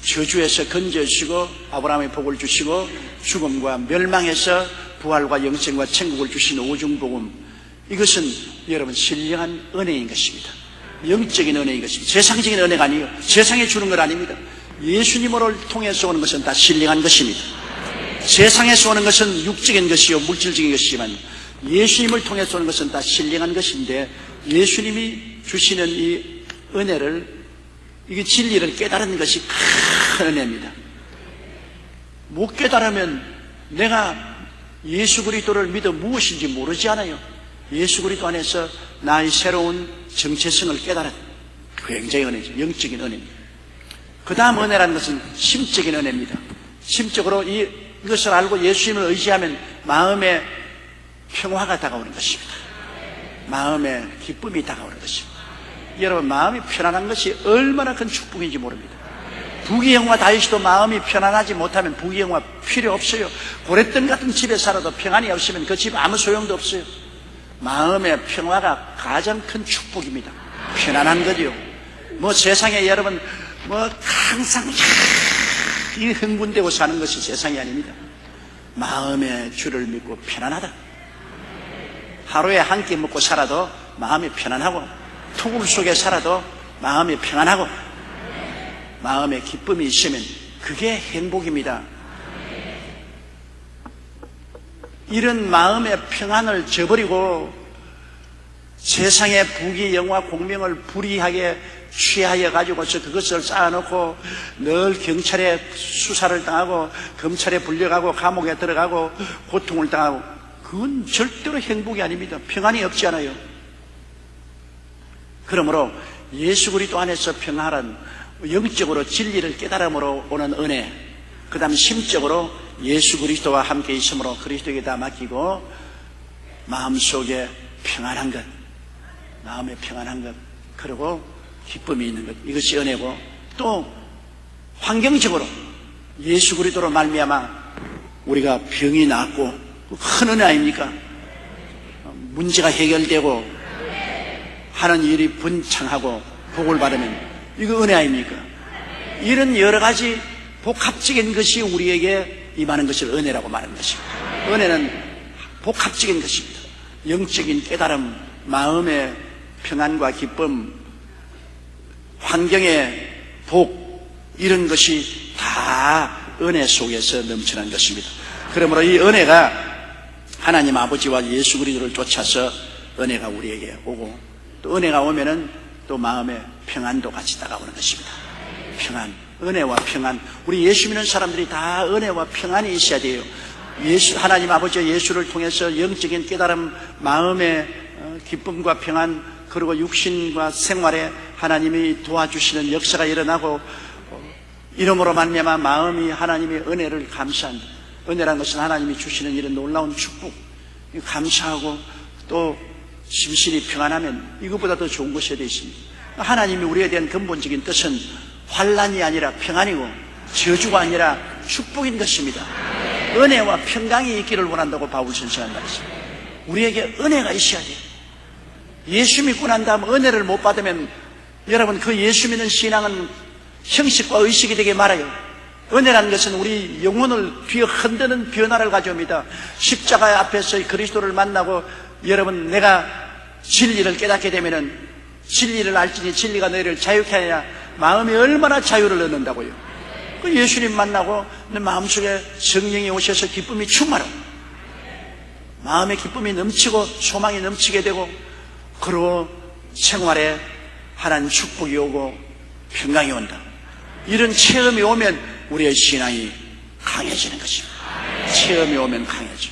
저주에서 건져주시고 아브라함의 복을 주시고 죽음과 멸망에서 부활과 영생과 천국을 주신 오중복음, 이것은 여러분 신령한 은혜인 것입니다. 영적인 은혜인 것입니다. 세상적인 은혜가 아니에요. 세상에 주는 건 아닙니다. 예수님을 통해서 오는 것은 다 신령한 것입니다. 세상에서 오는 것은 육적인 것이요 물질적인 것이지만 예수님을 통해서 오는 것은 다 신령한 것인데, 예수님이 주시는 이 은혜를, 이게 진리를 깨달은 것이 큰 은혜입니다. 못 깨달으면 내가 예수 그리스도를 믿어 무엇인지 모르지 않아요. 예수 그리스도 안에서 나의 새로운 정체성을 깨달은 굉장히 은혜죠. 영적인 은혜입니다. 그 다음 은혜라는 것은 심적인 은혜입니다. 심적으로 이것을 알고 예수님을 의지하면 마음에 평화가 다가오는 것입니다. 마음에 기쁨이 다가오는 것입니다. 여러분, 마음이 편안한 것이 얼마나 큰 축복인지 모릅니다. 부귀영화 다윗도 마음이 편안하지 못하면 부귀영화 필요 없어요. 고랫돈 같은 집에 살아도 평안이 없으면 그 집 아무 소용도 없어요. 마음의 평화가 가장 큰 축복입니다. 편안한 거지요. 뭐 세상에 여러분 뭐 항상 이 흥분되고 사는 것이 세상이 아닙니다. 마음의 주를 믿고 편안하다. 하루에 한 끼 먹고 살아도 마음이 편안하고, 투굴 속에 살아도 마음이 평안하고, 마음에 기쁨이 있으면 그게 행복입니다. 이런 마음의 평안을 저버리고 세상의 부귀 영화 공명을 불이하게 취하여 가지고서 그것을 쌓아놓고 늘 경찰에 수사를 당하고 검찰에 불려가고 감옥에 들어가고 고통을 당하고, 그건 절대로 행복이 아닙니다. 평안이 없지 않아요. 그러므로 예수 그리스도 안에서 평안한, 영적으로 진리를 깨달음으로 오는 은혜, 그 다음 심적으로 예수 그리스도와 함께 있으므로 그리스도에게 다 맡기고 마음속에 평안한 것, 마음에 평안한 것, 그리고 기쁨이 있는 것, 이것이 은혜고, 또 환경적으로 예수 그리스도로 말미암아 우리가 병이 낫고 큰 은혜 아닙니까? 문제가 해결되고 하는 일이 번창하고 복을 받으면 이거 은혜 아닙니까? 이런 여러 가지 복합적인 것이 우리에게 임하는 것을 은혜라고 말하는 것입니다. 은혜는 복합적인 것입니다. 영적인 깨달음, 마음의 평안과 기쁨, 환경의 복, 이런 것이 다 은혜 속에서 넘쳐난 것입니다. 그러므로 이 은혜가 하나님 아버지와 예수 그리스도를 쫓아서 은혜가 우리에게 오고, 또 은혜가 오면은 또 마음의 평안도 같이 다가오는 것입니다. 평안, 은혜와 평안. 우리 예수 믿는 사람들이 다 은혜와 평안이 있어야 돼요. 하나님 아버지와 예수를 통해서 영적인 깨달음, 마음의 기쁨과 평안, 그리고 육신과 생활에 하나님이 도와주시는 역사가 일어나고, 이러므로 말미암아 마음이 하나님의 은혜를 감사한다. 은혜라는 것은 하나님이 주시는 이런 놀라운 축복, 감사하고 또 심신이 평안하면 이것보다 더 좋은 것이 어디 있습니까? 하나님이 우리에 대한 근본적인 뜻은 환난이 아니라 평안이고 저주가 아니라 축복인 것입니다. 은혜와 평강이 있기를 원한다고 바울 선생은 말했습니다. 우리에게 은혜가 있어야 돼요. 예수 믿고 난 다음 은혜를 못 받으면 여러분 그 예수 믿는 신앙은 형식과 의식이 되게 말아요. 은혜라는 것은 우리 영혼을 뒤에 흔드는 변화를 가져옵니다. 십자가 앞에서 그리스도를 만나고 여러분 내가 진리를 깨닫게 되면은 진리를 알지니 진리가 너희를 자유케 하냐, 마음이 얼마나 자유를 얻는다고요. 그 예수님 만나고 내 마음속에 성령이 오셔서 기쁨이 충만하고 마음의 기쁨이 넘치고 소망이 넘치게 되고, 그리고 생활에 하나님 축복이 오고 평강이 온다. 이런 체험이 오면 우리의 신앙이 강해지는 것입니다. 체험이 오면 강해져.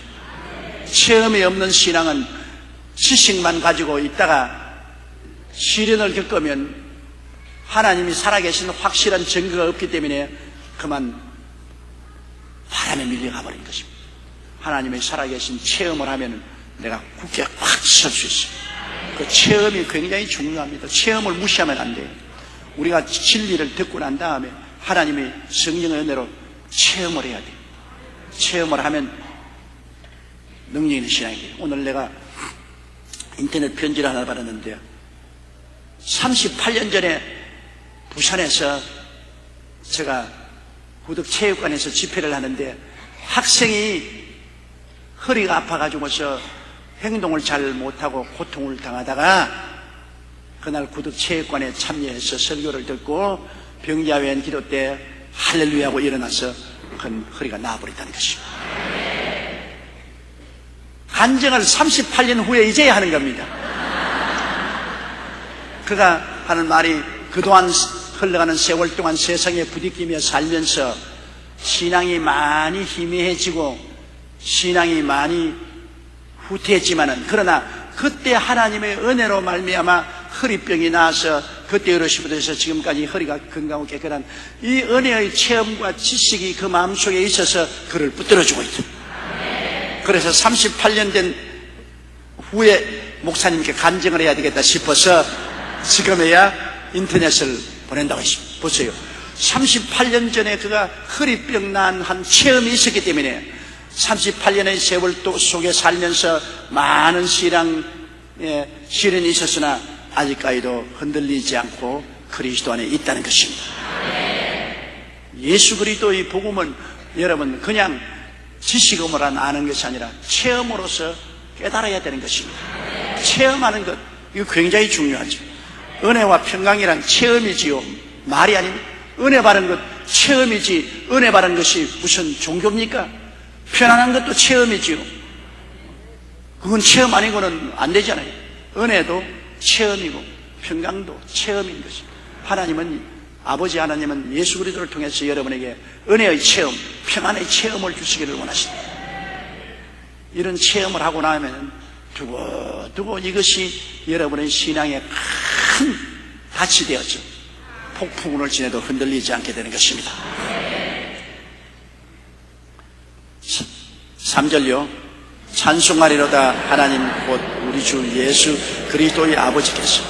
체험이 없는 신앙은 지식만 가지고 있다가 시련을 겪으면 하나님이 살아계신 확실한 증거가 없기 때문에 그만 바람에 밀려가 버린 것입니다. 하나님의 살아계신 체험을 하면 내가 굳게 꽉 설 수 있어요. 그 체험이 굉장히 중요합니다. 체험을 무시하면 안 돼요. 우리가 진리를 듣고 난 다음에 하나님의 성령의 은혜로 체험을 해야 돼요. 체험을 하면 능력 있는 신앙이 돼요. 오늘 내가 인터넷 편지를 하나 받았는데요. 38년 전에 부산에서 제가 구덕체육관에서 집회를 하는데 학생이 허리가 아파가지고서 행동을 잘 못하고 고통을 당하다가 그날 구덕체육관에 참여해서 설교를 듣고 병자회원 기도 때 할렐루야 하고 일어나서 그 허리가 나아버렸다는 것입니다. 간증을 38년 후에 이제야 하는 겁니다. 그가 하는 말이 그동안 흘러가는 세월 동안 세상에 부딪히며 살면서 신앙이 많이 희미해지고 신앙이 많이 후퇴했지만은 그러나 그때 하나님의 은혜로 말미암아 허리병이 나와서 그때 어르신부터 해서 지금까지 허리가 건강하고 깨끗한 이 은혜의 체험과 지식이 그 마음속에 있어서 그를 붙들어주고 있다. 그래서 38년 된 후에 목사님께 간증을 해야 되겠다 싶어서 지금에야 인터넷을 보낸다고 했습니다. 보세요. 38년 전에 그가 허리병 난 한 체험이 있었기 때문에 38년의 세월 속에 살면서 많은 시련이 있었으나 아직까지도 흔들리지 않고 그리스도 안에 있다는 것입니다. 예수 그리스도의 복음은 여러분 그냥 지식으로만 아는 것이 아니라 체험으로서 깨달아야 되는 것입니다. 체험하는 것, 이거 굉장히 중요하죠. 은혜와 평강이란 체험이지요. 말이 아닙니다. 은혜 받은 것 체험이지, 은혜 받은 것이 무슨 종교입니까? 편안한 것도 체험이지요. 그건 체험 아니고는 안 되잖아요. 은혜도 체험이고 평강도 체험인 것입니다. 하나님은, 아버지 하나님은 예수 그리스도를 통해서 여러분에게 은혜의 체험, 평안의 체험을 주시기를 원하십니다. 이런 체험을 하고 나면 두고두고 이것이 여러분의 신앙에 큰 닻이 되었죠. 폭풍운을 지내도 흔들리지 않게 되는 것입니다. 3절요. 찬송하리로다 하나님 곧 우리 주 예수 그리스도의 아버지께서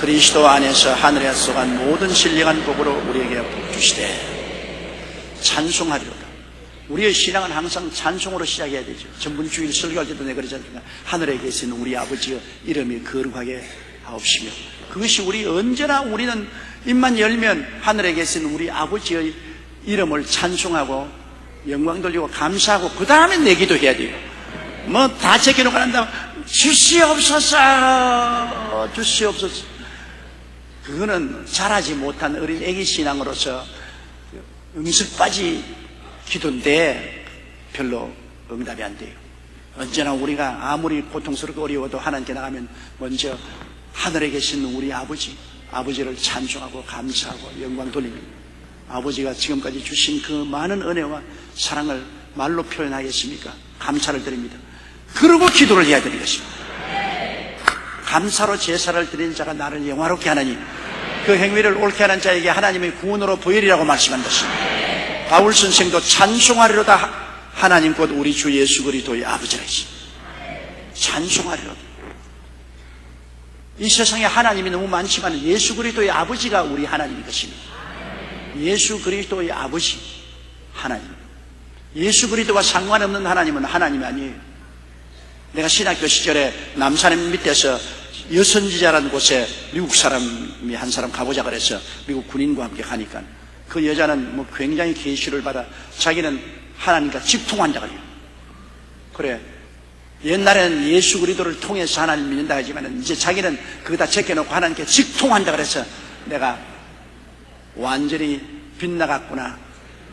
그리스도 안에서 하늘에 쏘간 모든 신령한 복으로 우리에게 복 주시되 찬송하리로다. 우리의 신앙은 항상 찬송으로 시작해야 되죠. 전분주일 설교할 때도 내가 그러지 않습니까? 하늘에 계신 우리 아버지의 이름이 거룩하게 하옵시며, 그것이 우리 언제나 우리는 입만 열면 하늘에 계신 우리 아버지의 이름을 찬송하고 영광 돌리고 감사하고 그 다음에 내기도 해야 돼요. 뭐 다 제껴놓고 난 다음 주시옵소서 주시옵소서, 그거는 자라지 못한 어린 애기 신앙으로서 응습바지 기도인데 별로 응답이 안 돼요. 언제나 우리가 아무리 고통스럽고 어려워도 하나님께 나가면 먼저 하늘에 계신 우리 아버지를 찬송하고 감사하고 영광 돌립니다. 아버지가 지금까지 주신 그 많은 은혜와 사랑을 말로 표현하겠습니까? 감사를 드립니다. 그러고 기도를 해야 되는 것입니다. 감사로 제사를 드리는 자가 나를 영화롭게 하나니 그 행위를 옳게 하는 자에게 하나님의 구원으로 보이리라고 말씀한 것입니다. 바울 선생도 찬송하리로다 하나님 곧 우리 주 예수 그리스도의 아버지라 했습니다. 찬송하리로다. 이 세상에 하나님이 너무 많지만 예수 그리스도의 아버지가 우리 하나님인 것입니다. 예수 그리스도의 아버지 하나님, 예수 그리스도와 상관없는 하나님은 하나님이 아니에요. 내가 신학교 시절에 남산 밑에서 여선지자라는 곳에 미국 사람이 한 사람 가보자 그래서 미국 군인과 함께 가니까 그 여자는 뭐 굉장히 계시를 받아 자기는 하나님과 직통한 자가 돼요. 그래, 옛날에는 예수 그리스도를 통해서 하나님 믿는다 하지만 이제 자기는 그거 다 제껴놓고 하나님께 직통한다 그래서 내가 완전히 빗나갔구나,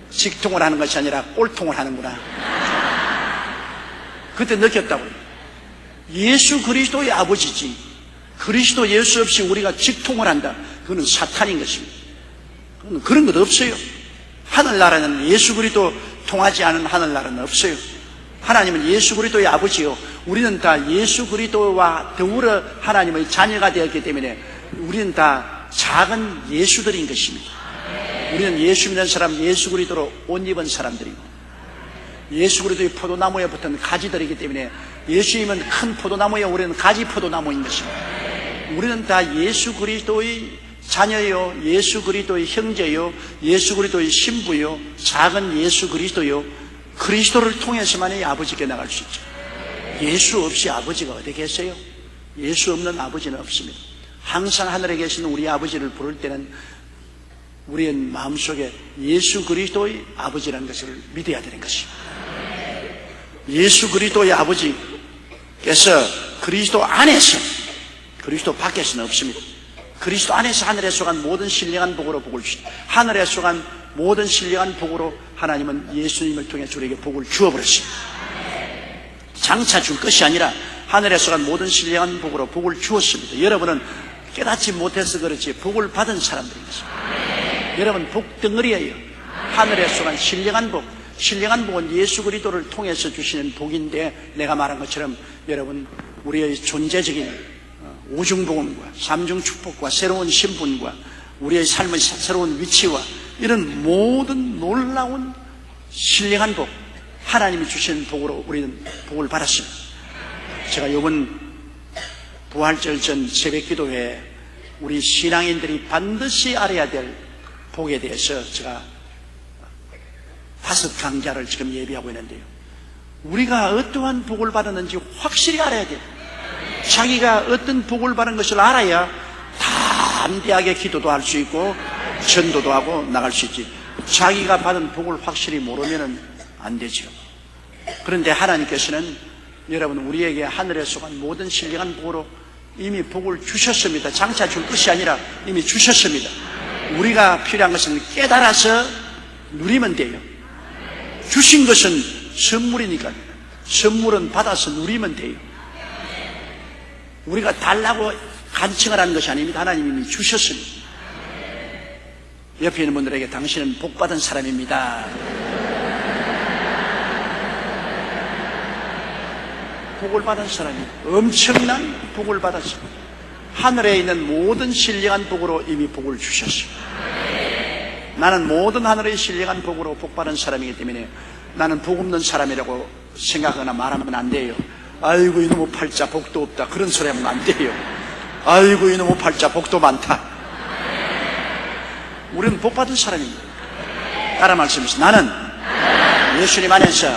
직통을 하는 것이 아니라 꼴통을 하는구나, 그때 느꼈다고요. 예수 그리스도의 아버지지, 그리스도 예수 없이 우리가 직통을 한다, 그거는 사탄인 것입니다. 그런 것 없어요. 하늘나라는 예수 그리스도 통하지 않은 하늘나라는 없어요. 하나님은 예수 그리스도의 아버지요, 우리는 다 예수 그리스도와 더불어 하나님의 자녀가 되었기 때문에 우리는 다 작은 예수들인 것입니다. 우리는 예수 믿는 사람, 예수 그리스도로 옷 입은 사람들이고 예수 그리스도의 포도나무에 붙은 가지들이기 때문에 예수님은 큰 포도나무에 우리는 가지 포도나무인 것입니다. 우리는 다 예수 그리스도의 자녀요, 예수 그리스도의 형제요, 예수 그리스도의 신부요, 작은 예수 그리스도요, 그리스도를 통해서만이 아버지께 나갈 수 있죠. 예수 없이 아버지가 어디 계세요? 예수 없는 아버지는 없습니다. 항상 하늘에 계신 우리 아버지를 부를 때는 우리의 마음속에 예수 그리스도의 아버지라는 것을 믿어야 되는 것입니다. 예수 그리스도의 아버지께서 그리스도 안에서, 그리스도 밖에서는 없습니다. 그리스도 안에서 하늘에 속한 모든 신령한 복으로 복을 주시다. 하늘에 속한 모든 신령한 복으로 하나님은 예수님을 통해 우리에게 복을 주어버렸습니다. 장차 줄 것이 아니라 하늘에 속한 모든 신령한 복으로 복을 주었습니다. 여러분은 깨닫지 못해서 그렇지 복을 받은 사람들인 것입니다. 여러분 복덩어리예요. 하늘에 속한 신령한 복, 신령한 복은 예수 그리스도를 통해서 주시는 복인데, 내가 말한 것처럼 여러분 우리의 존재적인 오중복음과 삼중축복과 새로운 신분과 우리의 삶의 새로운 위치와 이런 모든 놀라운 신령한 복, 하나님이 주시는 복으로 우리는 복을 받았습니다. 제가 이번 부활절 전 새벽기도회에 우리 신앙인들이 반드시 알아야 될 복에 대해서 제가 5강좌를 지금 예비하고 있는데요, 우리가 어떠한 복을 받았는지 확실히 알아야 돼요. 자기가 어떤 복을 받은 것을 알아야 담대하게 기도도 할 수 있고 전도도 하고 나갈 수 있지. 자기가 받은 복을 확실히 모르면 안 되죠. 그런데 하나님께서는 여러분 우리에게 하늘에 속한 모든 신령한 복으로 이미 복을 주셨습니다. 장차 줄 것이 아니라 이미 주셨습니다. 우리가 필요한 것은 깨달아서 누리면 돼요. 주신 것은 선물이니까 선물은 받아서 누리면 돼요. 우리가 달라고 간청을 하는 것이 아닙니다. 하나님이 이미 주셨습니다. 옆에 있는 분들에게 당신은 복받은 사람입니다. 복을 받은 사람이 엄청난 복을 받았습니다. 하늘에 있는 모든 신령한 복으로 이미 복을 주셨습니다. 나는 모든 하늘의 신령한 복으로 복받은 사람이기 때문에 나는 복 없는 사람이라고 생각하거나 말하면 안 돼요. 아이고 이놈의 팔자 복도 없다, 그런 소리 하면 안 돼요. 아이고 이놈의 팔자 복도 많다. 우리는 복받은 사람입니다. 따라 말씀하시죠. 나는 예수님 안에서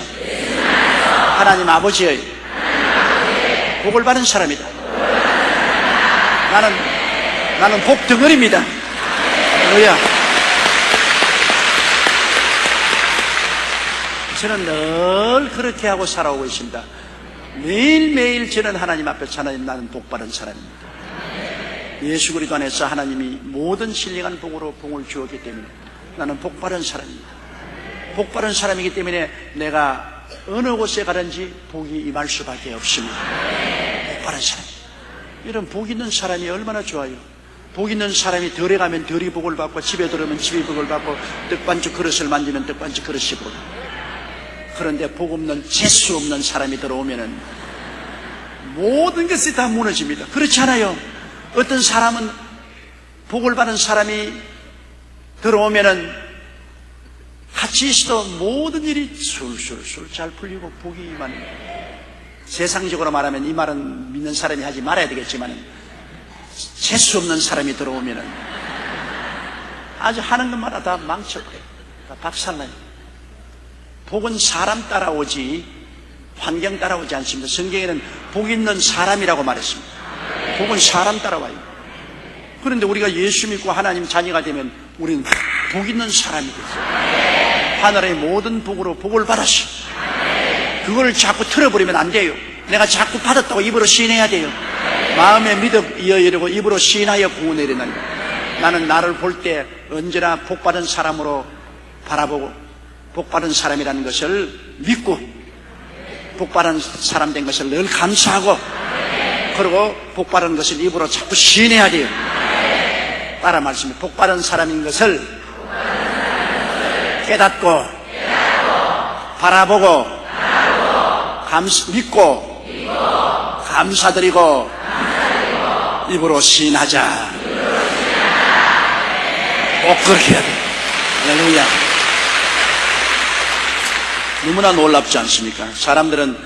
하나님 아버지의 복을 받은 사람이다. 나는 복덩어리입니다. 할렐루야. 저는 늘 그렇게 하고 살아오고 있습니다. 매일매일 저는 하나님 앞에서 하나님 나는 복받은 사람입니다. 예수 그리스도 안에서 하나님이 모든 신령한 복으로 복을 주었기 때문에 나는 복받은 사람입니다. 복받은 사람이기 때문에 내가 어느 곳에 가든지 복이 임할 수밖에 없습니다. 복받은 사람. 이런 복 있는 사람이 얼마나 좋아요. 복 있는 사람이 덜에 가면 덜이 복을 받고 집에 들어오면 집이 복을 받고 떡반죽 그릇을 만지면 떡반죽 그릇이 복을 받고. 그런데 복 없는 재수 없는 사람이 들어오면은 모든 것이 다 무너집니다. 그렇지 않아요? 어떤 사람은 복을 받은 사람이 들어오면은 같이 있어도 모든 일이 술술술 잘 풀리고 복이 임하는 거예요. 세상적으로 말하면 이 말은 믿는 사람이 하지 말아야 되겠지만 재수 없는 사람이 들어오면은 아주 하는 것마다 다 망쳐버려요. 다 박살나요. 복은 사람 따라오지 환경 따라오지 않습니다. 성경에는 복 있는 사람이라고 말했습니다. 복은 사람 따라와요. 그런데 우리가 예수 믿고 하나님 자녀가 되면 우리는 복 있는 사람이 됐어요. 하늘의 모든 복으로 복을 받았어요. 그걸 자꾸 틀어버리면 안 돼요. 내가 자꾸 받았다고 입으로 시인해야 돼요. 마음에 믿어 이르고 입으로 시인하여 구원을 이르나니 나는 나를 볼 때 언제나 복받은 사람으로 바라보고 복받은 사람이라는 것을 믿고 복받은 사람 된 것을 늘 감사하고 그리고 복받은 것을 입으로 자꾸 시인해야 돼요. 따라 말씀해. 복받은 사람인 것을 깨닫고 바라보고 믿고 감사드리고 입으로 시인하자. 꼭 그렇게 해야 돼요. 할렐루야. 너무나 놀랍지 않습니까? 사람들은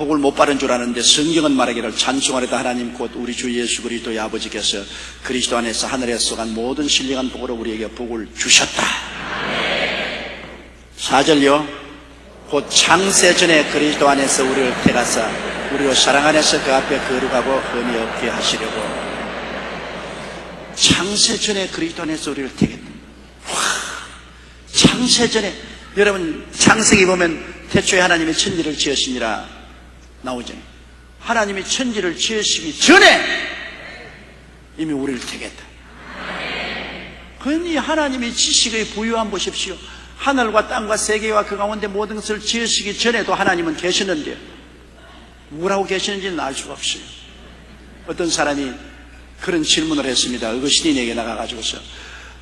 복을 못 받은 줄 아는데 성경은 말하기를 찬송하리다 하나님 곧 우리 주 예수 그리스도의 아버지께서 그리스도 안에서 하늘에 쏘간 모든 신령한 복으로 우리에게 복을 주셨다. 4절요. 곧 창세전에 그리스도 안에서 우리를 택하사 우리로 사랑 안에서 그 앞에 거룩하고 흠이 없게 하시려고. 창세전에 그리스도 안에서 우리를 택했다. 창세전에, 여러분 창세기 보면 태초에 하나님이 천지를 지으시니라 나오죠. 하나님이 천지를 지으시기 전에 이미 우리를 택했다. 그러니 하나님이 지식의 부유함 보십시오. 하늘과 땅과 세계와 그 가운데 모든 것을 지으시기 전에도 하나님은 계시는데요, 뭐라고 계시는지는 알 수가 없어요. 어떤 사람이 그런 질문을 했습니다. 어거스틴에게 나가가지고서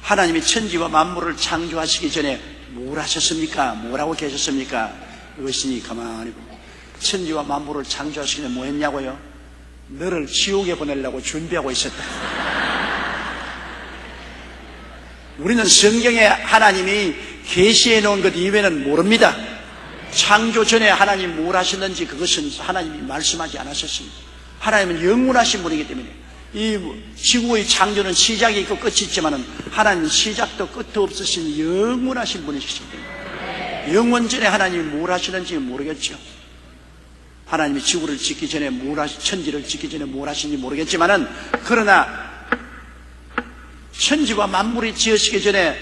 하나님이 천지와 만물을 창조하시기 전에 뭘 하셨습니까? 뭐라고 계셨습니까? 어거스틴이 가만히 보고 천지와 만물을 창조하시기 전에 뭐 했냐고요? 너를 지옥에 보내려고 준비하고 있었다. 우리는 성경에 하나님이 계시해 놓은 것 이외에는 모릅니다. 창조 전에 하나님이 뭘 하셨는지 그것은 하나님이 말씀하지 않으셨습니다. 하나님은 영원하신 분이기 때문에 이 지구의 창조는 시작이 있고 끝이 있지만 하나님은 시작도 끝도 없으신 영원하신 분이시기 때문에 영원 전에 하나님이 뭘 하시는지 모르겠죠. 하나님이 지구를 짓기 전에 천지를 짓기 전에 뭘 하시는지 모르겠지만은, 그러나 천지와 만물이 지어지기 전에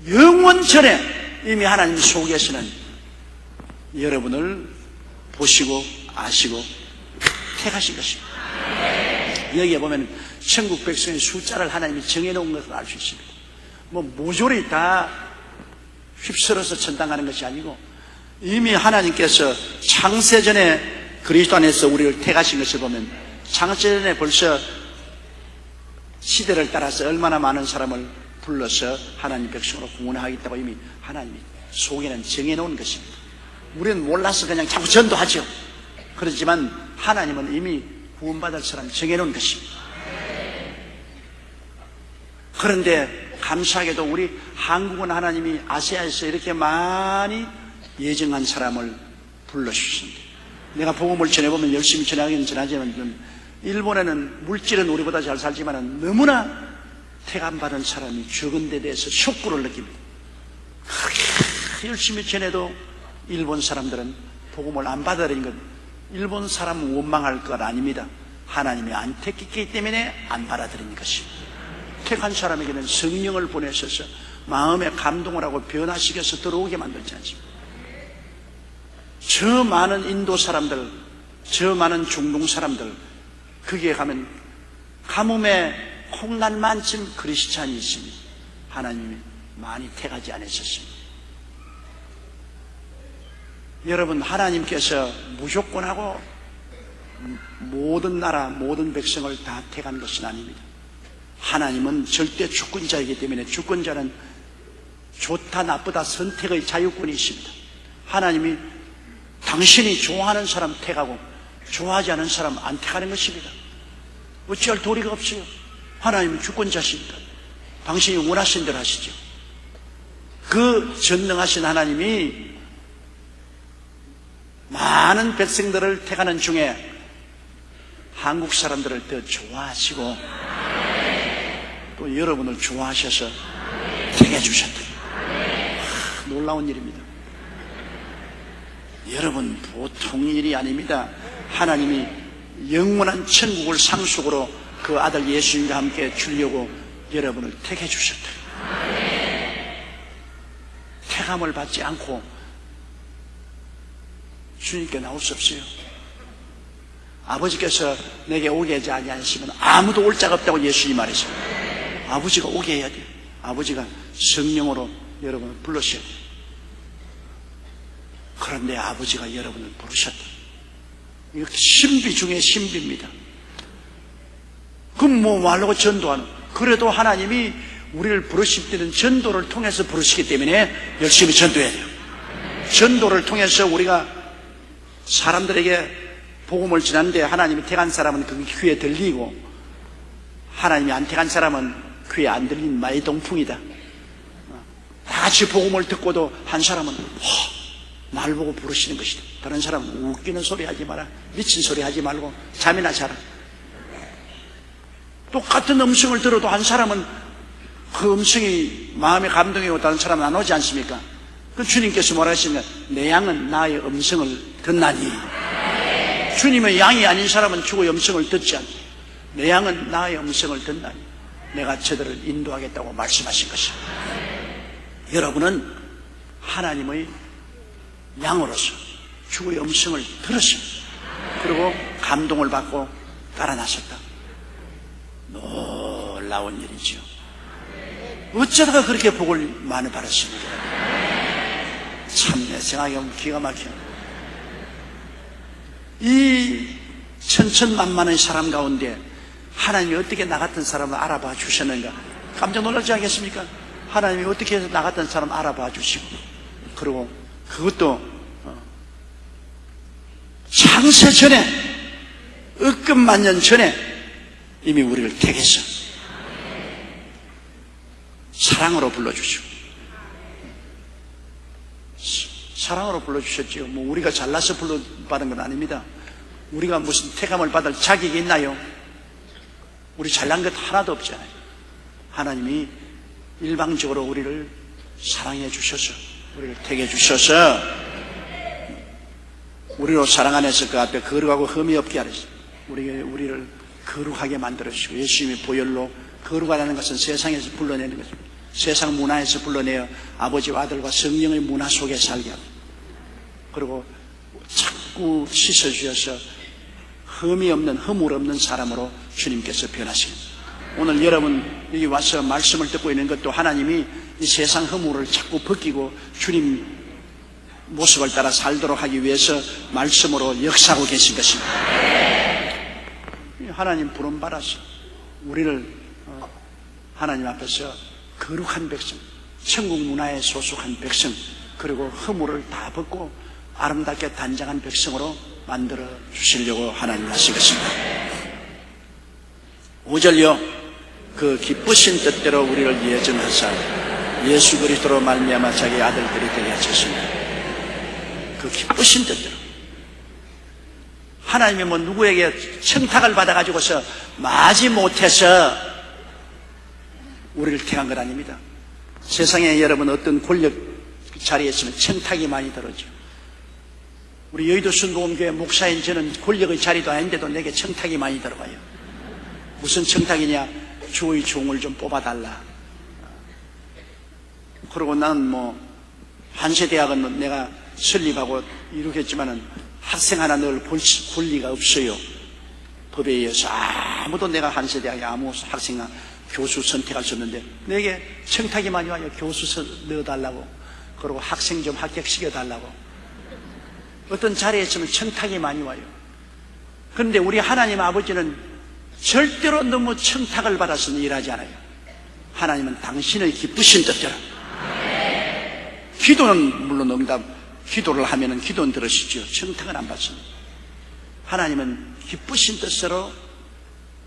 영원 전에 이미 하나님 속에서는 여러분을 보시고 아시고 택하신 것입니다. 여기에 보면 천국 백성의 숫자를 하나님이 정해놓은 것을 알 수 있습니다. 뭐 모조리 다 휩쓸어서 천당하는 것이 아니고 이미 하나님께서 창세전에 그리스도 안에서 우리를 택하신 것을 보면 창세전에 벌써 시대를 따라서 얼마나 많은 사람을 불러서 하나님 백성으로 구원하겠다고 이미 하나님이 속에는 정해놓은 것입니다. 우리는 몰라서 그냥 자꾸 전도하죠. 그렇지만 하나님은 이미 구원받을 사람 정해놓은 것입니다. 그런데 감사하게도 우리 한국은 하나님이 아시아에서 이렇게 많이 예정한 사람을 불러주셨습니다. 내가 복음을 전해보면 열심히 전하긴 전하지만 일본에는 물질은 우리보다 잘 살지만 너무나 택함받은 사람이 적은 데 대해서 촉구를 느낍니다. 그렇게 열심히 전해도 일본 사람들은 복음을 안 받아들인 것, 일본 사람은 원망할 것 아닙니다. 하나님이 안 택했기 때문에 안 받아들인 것입니다. 택한 사람에게는 성령을 보내셔서 마음에 감동을 하고 변화시켜서 들어오게 만들지 않습니다. 저 많은 인도 사람들, 저 많은 중동 사람들, 거기에 가면 가뭄에 콩날만큼 크리스찬이 있습니다. 하나님이 많이 택하지 않으셨습니다. 여러분, 하나님께서 무조건 하고 모든 나라, 모든 백성을 다 택한 것은 아닙니다. 하나님은 절대 주권자이기 때문에 주권자는 좋다 나쁘다 선택의 자유권이 있습니다. 하나님이 당신이 좋아하는 사람 택하고 좋아하지 않은 사람 안 택하는 것입니다. 어찌할 도리가 없어요. 하나님은 주권자십니다. 당신이 원하신 대로 하시죠. 그 전능하신 하나님이 많은 백성들을 택하는 중에 한국 사람들을 더 좋아하시고 또 여러분을 좋아하셔서 택해 주셨다. 놀라운 일입니다. 여러분, 보통 일이 아닙니다. 하나님이 영원한 천국을 상속으로 그 아들 예수님과 함께 주려고 여러분을 택해 주셨다. 택함을 받지 않고 주님께 나올 수 없어요. 아버지께서 내게 오게 하지 아니하시면 아무도 올 자가 없다고 예수님이 말했습니다. 아버지가 오게 해야 돼요. 아버지가 성령으로 여러분을 불러셔야 돼요. 그런데 아버지가 여러분을 부르셨다. 이거 신비 중에 신비입니다. 그럼 뭐 말로 전도하는? 그래도 하나님이 우리를 부르실 때는 전도를 통해서 부르시기 때문에 열심히 전도해야 돼요. 전도를 통해서 우리가 사람들에게 복음을 전하는데 하나님이 택한 사람은 그 귀에 들리고 하나님이 안 택한 사람은 귀에 안 들린 마이동풍이다. 다 같이 복음을 듣고도 한 사람은 날 보고 부르시는 것이다. 다른 사람은 웃기는 소리 하지 마라, 미친 소리 하지 말고 잠이나 자라. 똑같은 음성을 들어도 한 사람은 그 음성이 마음의 감동이 오고 다른 사람은 안 오지 않습니까? 그 주님께서 뭐라 하시냐, 내 양은 나의 음성을 듣나니. 주님의 양이 아닌 사람은 주의 음성을 듣지 않고, 내 양은 나의 음성을 듣나니 내가 저들을 인도하겠다고 말씀하신 것입니다. 여러분은 하나님의 양으로서 주의 음성을 들었습니다. 그리고 감동을 받고 따라 나섰다. 놀라운 일이죠. 어쩌다가 그렇게 복을 많이 받았습니까? 참내 생각해보면 기가 막혀. 이 천천만만의 사람 가운데 하나님이 어떻게 나 같은 사람을 알아봐 주셨는가? 깜짝 놀라지 않겠습니까? 하나님이 어떻게 해서 나 같은 사람 알아봐 주시고, 그리고 그것도 창세 전에, 억금만 년 전에 이미 우리를 택해서 사랑으로 불러주시고, 사랑으로 불러주셨지요. 뭐 우리가 잘나서 받은 건 아닙니다. 우리가 무슨 택함을 받을 자격이 있나요? 우리 잘난 것 하나도 없잖아요. 하나님이 일방적으로 우리를 사랑해 주셔서, 우리를 택해 주셔서 우리로 사랑 안에서 그 앞에 거룩하고 흠이 없게 하셨어요. 우리를 거룩하게 만들어주시고, 예수님이 보혈로 거룩하다는 것은 세상에서 불러내는 거죠. 세상 문화에서 불러내어 아버지와 아들과 성령의 문화 속에 살게 하고, 그리고 자꾸 씻어주셔서 흠이 없는, 허물 없는 사람으로 주님께서 변하십니다. 오늘 여러분 여기 와서 말씀을 듣고 있는 것도 하나님이 이 세상 허물을 자꾸 벗기고 주님 모습을 따라 살도록 하기 위해서 말씀으로 역사하고 계신 것입니다. 하나님 부름 받아서 우리를 하나님 앞에서 거룩한 백성, 천국 문화에 소속한 백성, 그리고 허물을 다 벗고 아름답게 단장한 백성으로 만들어 주시려고 하나님 하신 것입니다. 5절요. 그 기쁘신 뜻대로 우리를 예정하사 예수 그리스도로 말미암아 자기 아들들이 되게 하셨습니다. 그 기쁘신 뜻대로. 하나님이 뭐 누구에게 청탁을 받아가지고서 마지 못해서 우리를 택한 건 아닙니다. 세상에 여러분 어떤 권력 자리에 있으면 청탁이 많이 들어오죠. 우리 여의도 순복음교회 목사인 저는 권력의 자리도 아닌데도 내게 청탁이 많이 들어와요. 무슨 청탁이냐? 주의 종을 좀 뽑아달라. 그리고 나는 뭐 한세대학은 내가 설립하고 이루겠지만은 학생 하나 넣을 권리가 없어요. 법에 의해서 아무도 내가 한세대학에 아무 학생이나 교수 선택할 수 없는데 내게 청탁이 많이 와요. 교수 넣어달라고, 그리고 학생 좀 합격시켜달라고. 어떤 자리에 있으면 청탁이 많이 와요. 그런데 우리 하나님 아버지는 절대로 너무 청탁을 받아서는 일하지 않아요. 하나님은 당신의 기쁘신 뜻대로. 기도는 물론 기도를 하면은 기도는 들으시죠. 청탁은 안 받습니다. 하나님은 기쁘신 뜻으로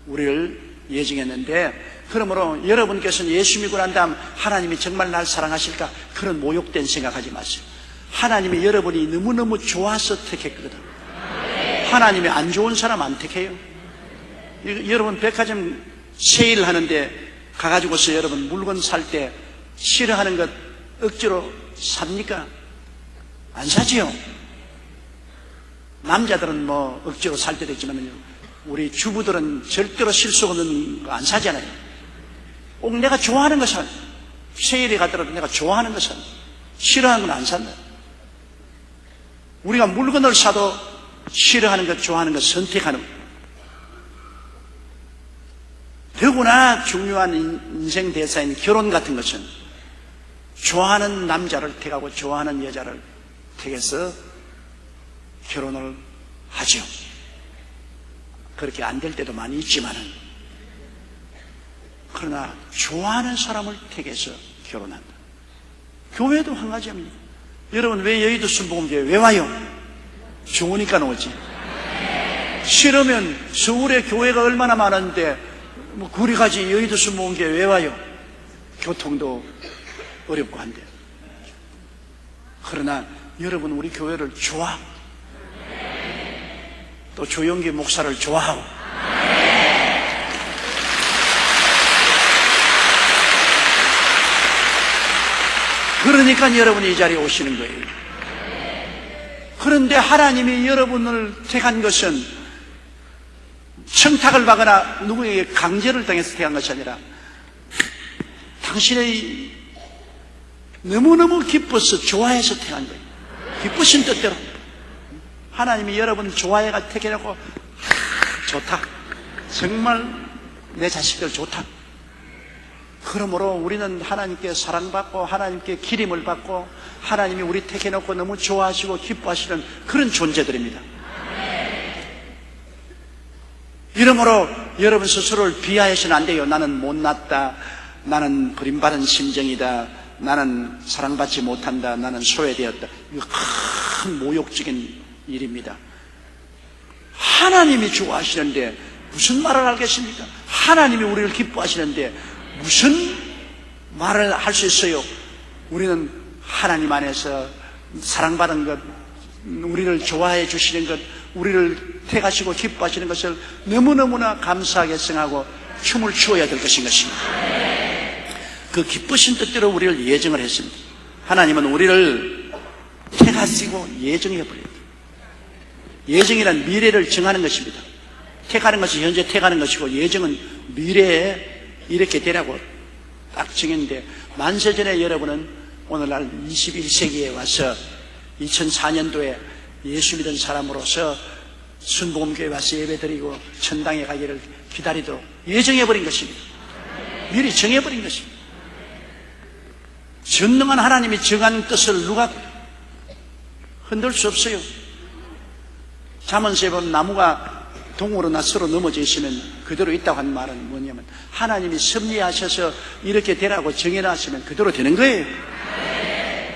우리를 예정했는데, 그러므로 여러분께서는 예수 믿고 난 다음 하나님이 정말 날 사랑하실까? 그런 모욕된 생각하지 마세요. 하나님이 여러분이 너무너무 좋아서 택했거든. 하나님이 안 좋은 사람 안 택해요. 여러분 백화점 세일 하는데 가가지고서 여러분 물건 살 때 싫어하는 것 억지로 삽니까? 안 사지요. 남자들은 뭐 억지로 살 때도 있지만 우리 주부들은 절대로 실속 없는 거 안 사잖아요. 꼭 내가 좋아하는 거 사. 세일에 가더라도 내가 좋아하는 거 사. 싫어하는 건 안 산다. 우리가 물건을 사도 싫어하는 것, 좋아하는 것 선택하는 것. 더구나 중요한 인생 대사인 결혼 같은 것은 좋아하는 남자를 택하고 좋아하는 여자를 택해서 결혼을 하죠. 그렇게 안 될 때도 많이 있지만은, 그러나 좋아하는 사람을 택해서 결혼한다. 교회도 한 가지 합니다. 여러분 왜 여의도 순복음교회 왜 와요? 좋으니까 오지. 싫으면 서울에 교회가 얼마나 많은데 뭐 구리가지 여의도 순복음교회 왜 와요? 교통도 어렵고 한데. 그러나 여러분 우리 교회를 좋아하고 또 조영기 목사를 좋아하고 그러니까 여러분이 이 자리에 오시는 거예요. 그런데 하나님이 여러분을 택한 것은 청탁을 받거나 누구에게 강제를 당해서 택한 것이 아니라 당신의 너무너무 기뻐서 좋아해서 택한 거예요. 기쁘신 뜻대로 하나님이 여러분 좋아해가 택해놓고 좋다, 정말 내 자식들 좋다. 그러므로 우리는 하나님께 사랑받고 하나님께 기림을 받고 하나님이 우리 택해놓고 너무 좋아하시고 기뻐하시는 그런 존재들입니다. 이러므로 여러분 스스로를 비하해서는 안 돼요. 나는 못났다, 나는 버림받은 심정이다, 나는 사랑받지 못한다, 나는 소외되었다. 이거 큰 모욕적인 일입니다. 하나님이 좋아하시는데 무슨 말을 하겠습니까? 하나님이 우리를 기뻐하시는데 무슨 말을 할 수 있어요? 우리는 하나님 안에서 사랑받은 것, 우리를 좋아해 주시는 것, 우리를 택하시고 기뻐하시는 것을 너무너무나 감사하게 생각하고 춤을 추어야 될 것인 것입니다. 그 기쁘신 뜻대로 우리를 예정을 했습니다. 하나님은 우리를 택하시고 예정해버립니다. 예정이란 미래를 정하는 것입니다. 택하는 것이 현재 택하는 것이고 예정은 미래에 이렇게 되라고 딱 정했는데, 만세전에 여러분은 오늘날 21세기에 와서 2004년도에 예수 믿은 사람으로서 순복음교회 와서 예배드리고 천당에 가기를 기다리도록 예정해버린 것입니다. 미리 정해버린 것입니다. 전능한 하나님이 정한 뜻을 누가 흔들 수 없어요. 잠언서에 보면 나무가 동으로 낫으로 넘어져 있으면 그대로 있다고 한 말은 뭐냐면 하나님이 섭리하셔서 이렇게 되라고 정해놨으면 그대로 되는 거예요.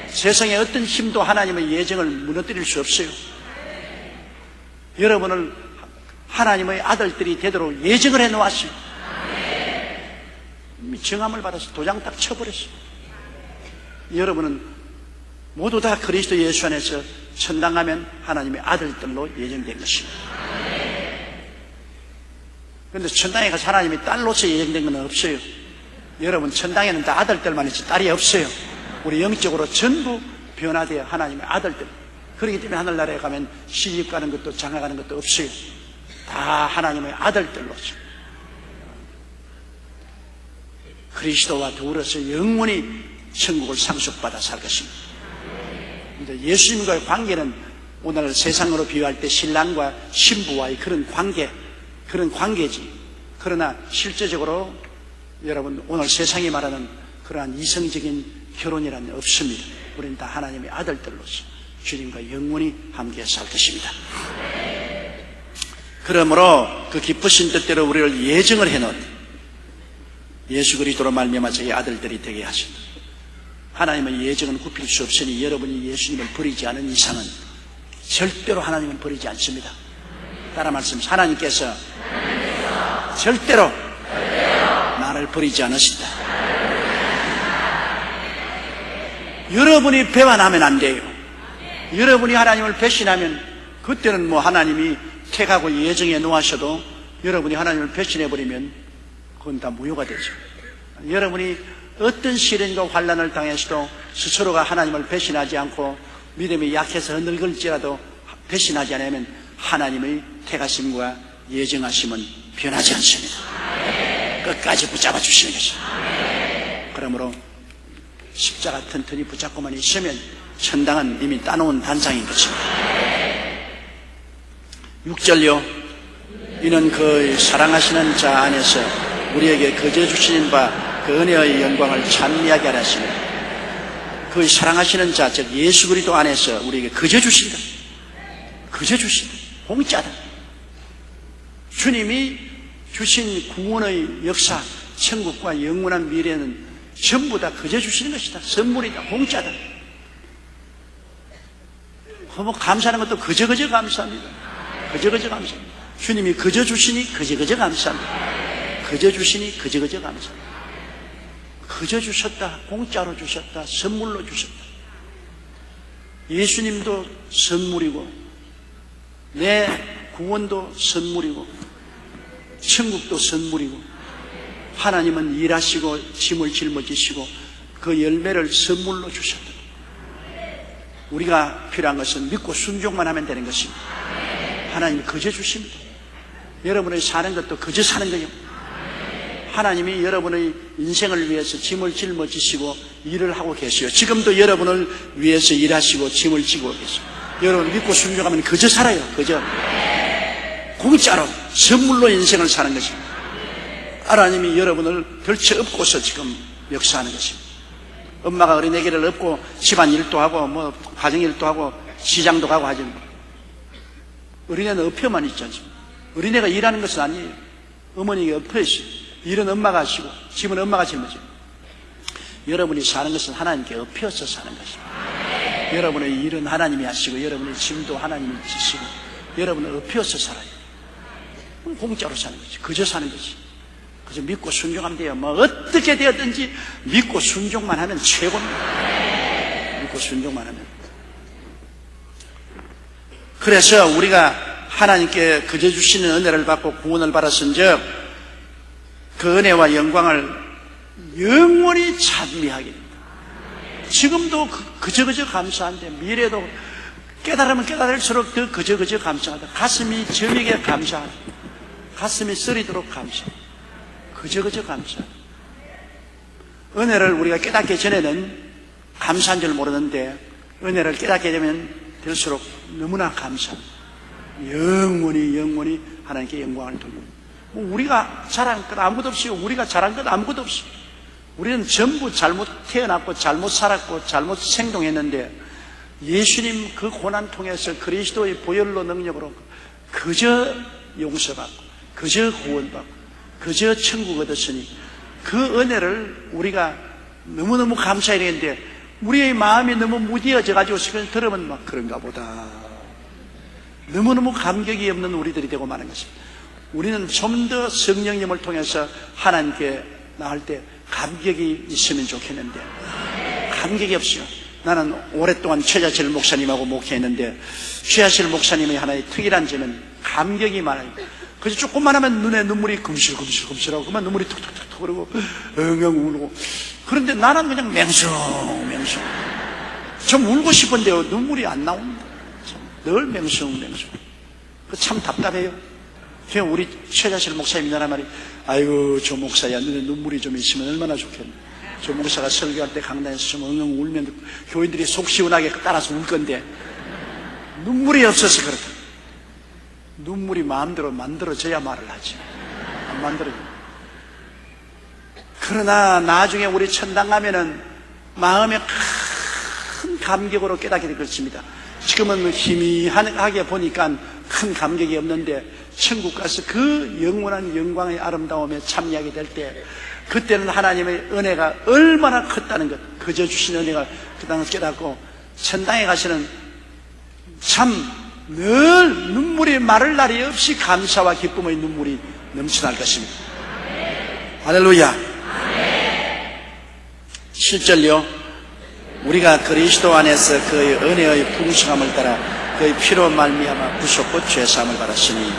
세상에 어떤 힘도 하나님의 예정을 무너뜨릴 수 없어요. 여러분을 하나님의 아들들이 되도록 예정을 해놓았어요. 정함을 받아서 도장 딱 쳐버렸어요. 여러분은 모두 다 그리스도 예수 안에서 천당 가면 하나님의 아들들로 예정된 것입니다. 그런데 천당에 가서 하나님이 딸로서 예정된 건 없어요. 여러분 천당에는 다 아들들만 있지 딸이 없어요. 우리 영적으로 전부 변화되어 하나님의 아들들. 그렇기 때문에 하늘나라에 가면 시집 가는 것도 장가 가는 것도 없어요. 다 하나님의 아들들로서 그리스도와 더불어서 영원히 천국을 상속받아 살 것입니다. 예수님과의 관계는 오늘 세상으로 비유할 때 신랑과 신부와의 그런 관계지. 그러나 실제적으로 여러분 오늘 세상이 말하는 그러한 이성적인 결혼이란 없습니다. 우리는 다 하나님의 아들들로서 주님과 영원히 함께 살 것입니다. 그러므로 그 기쁘신 뜻대로 우리를 예정을 해놓은 예수 그리스도로 말미암아 자기 아들들이 되게 하신다. 하나님의 예정은 굽힐 수 없으니 여러분이 예수님을 버리지 않은 이상은 절대로 하나님은 버리지 않습니다. 따라 말씀하십시오. 하나님께서 절대로 나를 버리지 않으신다. 여러분이 배반하면 안 돼요. 여러분이 하나님을 배신하면 그때는 뭐 하나님이 택하고 예정해 놓으셔도 여러분이 하나님을 배신해버리면 그건 다 무효가 되죠. 여러분이 어떤 시련과 환난을 당해서도 스스로가 하나님을 배신하지 않고 믿음이 약해서 흔들릴지라도 배신하지 않으면 하나님의 택하심과 예정하심은 변하지 않습니다. 끝까지 붙잡아 주시는 것입니다. 그러므로 십자가 튼튼히 붙잡고만 있으면 천당은 이미 따놓은 단상인 것입니다. 6절요. 이는 그 사랑하시는 자 안에서 우리에게 거저 주시는 바 그 은혜의 영광을 찬미하게 하시며 그 사랑하시는 자, 즉 예수 그리스도 안에서 우리에게 거저 주신다. 거저 주신다. 공짜다. 주님이 주신 구원의 역사, 천국과 영원한 미래는 전부 다 거저 주시는 것이다. 선물이다. 공짜다. 뭐 감사하는 것도 거저 감사합니다. 거저 감사합니다. 주님이 거저 주시니 거저 감사합니다. 거저 주시니 거저 감사합니다. 거저 주셨다. 공짜로 주셨다. 선물로 주셨다. 예수님도 선물이고 내 구원도 선물이고 천국도 선물이고 하나님은 일하시고 짐을 짊어지시고 그 열매를 선물로 주셨다. 우리가 필요한 것은 믿고 순종만 하면 되는 것입니다. 하나님이 거저 주십니다. 여러분의 사는 것도 거저 사는 거예요. 하나님이 여러분의 인생을 위해서 짐을 짊어지시고 일을 하고 계세요. 지금도 여러분을 위해서 일하시고 짐을 지고 계세요. 여러분 믿고 순종하면 거저 살아요. 거저 공짜로 선물로 인생을 사는 것입니다. 하나님이 여러분을 덜쳐 업고서 지금 역사하는 것입니다. 엄마가 어린애기를 업고 집안 일도 하고 뭐 가정 일도 하고 시장도 가고 하지. 어린애는 업혀만 있지 않습니까? 어린애가 일하는 것은 아니에요. 어머니가 업혀 있어요. 일은 엄마가 하시고 집은 엄마가 짊어져요. 여러분이 사는 것은 하나님께 업혀서 사는 것입니다. 여러분의 일은 하나님이 하시고 여러분의 짐도 하나님이 지시고 여러분은 업혀서 살아요. 공짜로 사는 거지. 그저 사는 거지. 그저 믿고 순종하면 돼요. 뭐 어떻게 되었든지 믿고 순종만 하면 최고입니다. 믿고 순종만 하면. 그래서 우리가 하나님께 그저 주시는 은혜를 받고 구원을 받았은즉 그 은혜와 영광을 영원히 찬미하게 됩니다. 지금도 그저 감사한데 미래도 깨달으면 깨달을수록 더 그저 감사하다. 가슴이 저에게 감사하다. 가슴이 쓰리도록 감사하다. 그저 감사. 은혜를 우리가 깨닫기 전에는 감사한 줄 모르는데 은혜를 깨닫게 되면 될수록 너무나 감사. 영원히 하나님께 영광을 돌립니다. 우리가 잘한 것 아무것도 없이 우리가 잘한 것 아무것도 없이 우리는 전부 잘못 태어났고 잘못 살았고 잘못 생동했는데 예수님 그 고난 통해서 그리스도의 보혈로 능력으로 그저 용서받고 그저 구원받고 그저 천국 얻었으니 그 은혜를 우리가 너무너무 감사해야 되는데 우리의 마음이 너무 무뎌져 가지고 들으면 막 그런가 보다. 너무너무 감격이 없는 우리들이 되고 마는 것입니다. 우리는 좀 더 성령님을 통해서 하나님께 나갈 때 감격이 있으면 좋겠는데 감격이 없어요. 나는 오랫동안 최자실 목사님하고 목회했는데 최자실 목사님의 하나의 특이한 점은 감격이 많아요. 그래서 조금만 하면 눈에 눈물이 금실하고 그만 눈물이 툭툭툭 그러고 엉엉 울고 그런데 나는 그냥 맹성 좀 울고 싶은데요 눈물이 안 나옵니다. 늘 맹성 참 답답해요. 그냥 우리 최자실 목사님이 나란 말이 아이고 저 목사야 눈에 눈물이 좀 있으면 얼마나 좋겠네. 저 목사가 설교할 때 강단에서 좀 엉엉 울면 교인들이 속 시원하게 따라서 울 건데 눈물이 없어서 그렇다. 눈물이 마음대로 만들어져야 말을 하지. 안 만들어져. 그러나 나중에 우리 천당 가면은 마음에 큰 감격으로 깨닫게 될 것입니다. 지금은 희미하게 보니까 큰 감격이 없는데 천국 가서 그 영원한 영광의 아름다움에 참여하게 될 때 그때는 하나님의 은혜가 얼마나 컸다는 것 그저 주신 은혜가 그 당시 깨닫고 천당에 가서는 참 늘 눈물이 마를 날이 없이 감사와 기쁨의 눈물이 넘쳐날 것입니다. 할렐루야. 7절요 우리가 그리스도 안에서 그의 은혜의 풍성함을 따라 그의 피로 말미암아 구속과 죄사함을 받았으니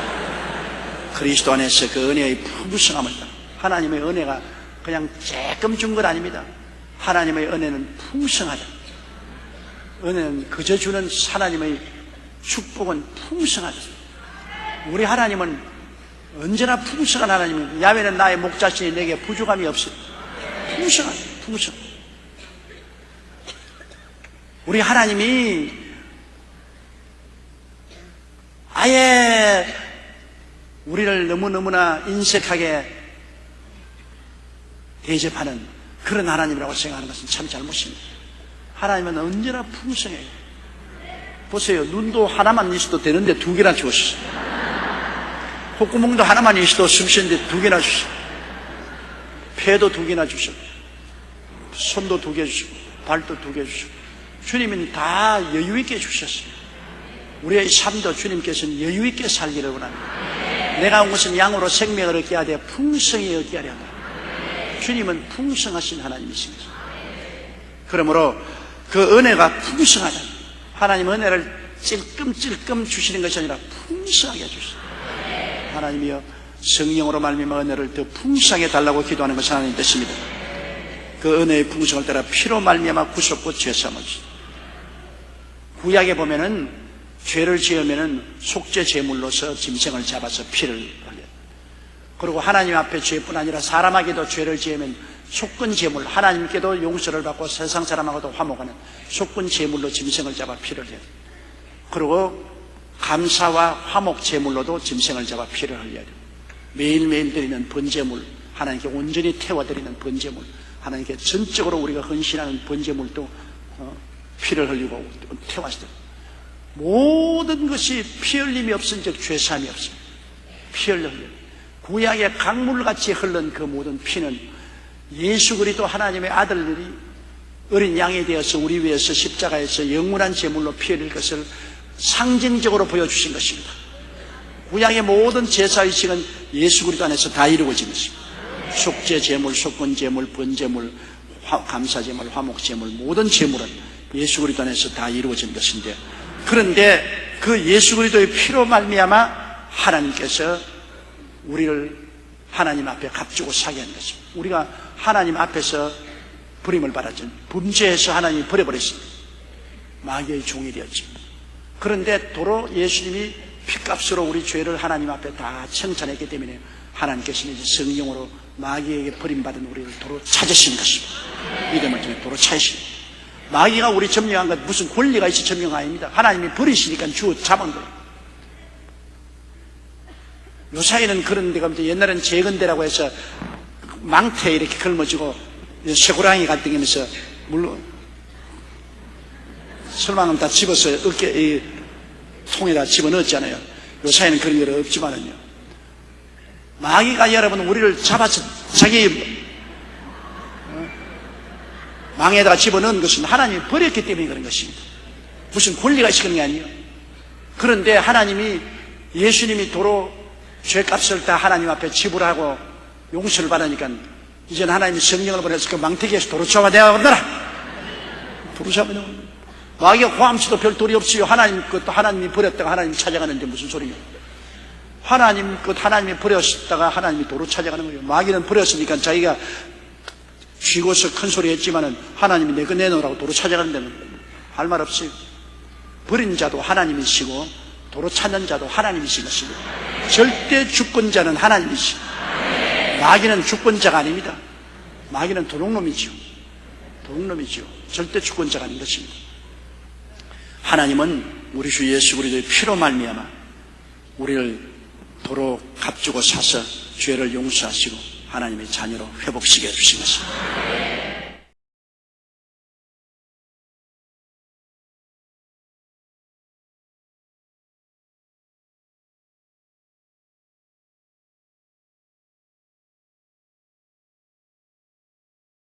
그리스도 안에서 그 은혜의 풍성함을 따라 하나님의 은혜가 그냥 조금 준 것 아닙니다. 하나님의 은혜는 풍성하다. 은혜는 그저 주는 하나님의 축복은 풍성하다. 우리 하나님은 언제나 풍성한 하나님입니다. 야훼는 나의 목자시니 내게 부족함이 없어. 풍성하다. 풍성. 우리 하나님이 아예 우리를 너무너무나 인색하게 대접하는 그런 하나님이라고 생각하는 것은 참 잘못입니다. 하나님은 언제나 풍성해요. 보세요. 눈도 하나만 있어도 되는데 두 개나 주셨어요. 콧구멍도 하나만 있어도 숨 쉬는데 두 개나 주셨어요. 폐도 두 개나 주셨고 손도 두 개 주시고 발도 두 개 주시고 주님은 다 여유 있게 주셨어요. 우리의 삶도 주님께서는 여유 있게 살기를 원합니다. 내가 온 것은 양으로 생명을 얻게 하되 풍성히 얻게 하려 합니다. 주님은 풍성하신 하나님이십니다. 그러므로 그 은혜가 풍성하다. 하나님은 은혜를 찔끔찔끔 주시는 것이 아니라 풍성하게 주시죠. 하나님이여 성령으로 말미암아 은혜를 더 풍성하게 달라고 기도하는 것이 하나님 뜻입니다. 그 은혜의 풍성을 따라 피로 말미암아 구속과 죄사함을 주시죠. 구약에 보면은 죄를 지으면은 속죄 제물로서 짐승을 잡아서 피를 흘려요. 그리고 하나님 앞에 죄뿐 아니라 사람에게도 죄를 지으면 속건 제물, 하나님께도 용서를 받고 세상 사람하고도 화목하는 속건 제물로 짐승을 잡아 피를 흘려요. 그리고 감사와 화목 제물로도 짐승을 잡아 피를 흘려야 돼요. 매일매일 드리는 번제물, 하나님께 온전히 태워드리는 번제물, 하나님께 전적으로 우리가 헌신하는 번제물도 피를 흘리고 태워서 모든 것이 피 흘림이 없은 즉 죄사함이 없습니다. 피 흘려 구약의 강물같이 흐른 그 모든 피는 예수 그리스도 하나님의 아들들이 어린 양이 되어서 우리 위해서 십자가에서 영원한 제물로 피 흘릴 것을 상징적으로 보여주신 것입니다. 구약의 모든 제사의식은 예수 그리스도 안에서 다 이루어진 것입니다. 속죄 제물, 속건 제물, 번제물, 감사 제물, 화목 제물, 모든 제물은 예수 그리스도 안에서 다 이루어진 것인데, 그런데 그 예수 그리스도의 피로 말미암아 하나님께서 우리를 하나님 앞에 값주고 사게 한 것입니다. 우리가 하나님 앞에서 버림을 받았죠. 범죄해서 하나님이 버려버렸습니다. 마귀의 종이 되었죠. 그런데 도로 예수님이 피값으로 우리 죄를 하나님 앞에 다 청산했기 때문에 하나님께서는 이제 성령으로 마귀에게 버림받은 우리를 도로 찾으신 것입니다. 믿음을 통해 도로 찾으십니다. 마귀가 우리 점령한 것 무슨 권리가 있어 점령 아닙니다. 하나님이 버리시니까 주워 잡은 거예요. 요사이는 그런 데가 옛날에는 재건대라고 해서 망태에 이렇게 걸머지고 쇠고랑이 갈등하면서 물론 설망은 다 집어서 어깨 통에다 집어넣었잖아요. 요사이는 그런 게 없지만은요, 마귀가 여러분 우리를 잡아서 자기 망에다가 집어넣은 것은 하나님이 버렸기 때문에 그런 것입니다. 무슨 권리가 있어 그런 게 아니에요. 그런데 하나님이 예수님이 도로 죄값을 다 하나님 앞에 지불하고 용서를 받으니까 이제는 하나님이 성령을 보내서 그 망태기에서 도로 잡아내어라. 도로 잡아내어. 마귀가 고함치도 별 도리 없이요. 하나님 것도 하나님이 버렸다가 하나님 찾아가는데 무슨 소리예요? 하나님 것 하나님이 버렸다가 하나님이 도로 찾아가는 거예요. 마귀는 버렸으니까 자기가 쥐고서 큰 소리 했지만은 하나님이 내 거 내놓으라고 도로 찾아가는 데는 할 말 없어요. 버린 자도 하나님이시고 도로 찾는 자도 하나님이신 것이고 절대 주권자는 하나님이시고 마귀는 주권자가 아닙니다. 마귀는 도둑놈이지요. 도둑놈이지요. 절대 주권자가 아닌 것입니다. 하나님은 우리 주 예수 그리스도의 피로 말미암아 우리를 도로 값주고 사서 죄를 용서하시고 하나님의 자녀로 회복시켜 주신 것입니다.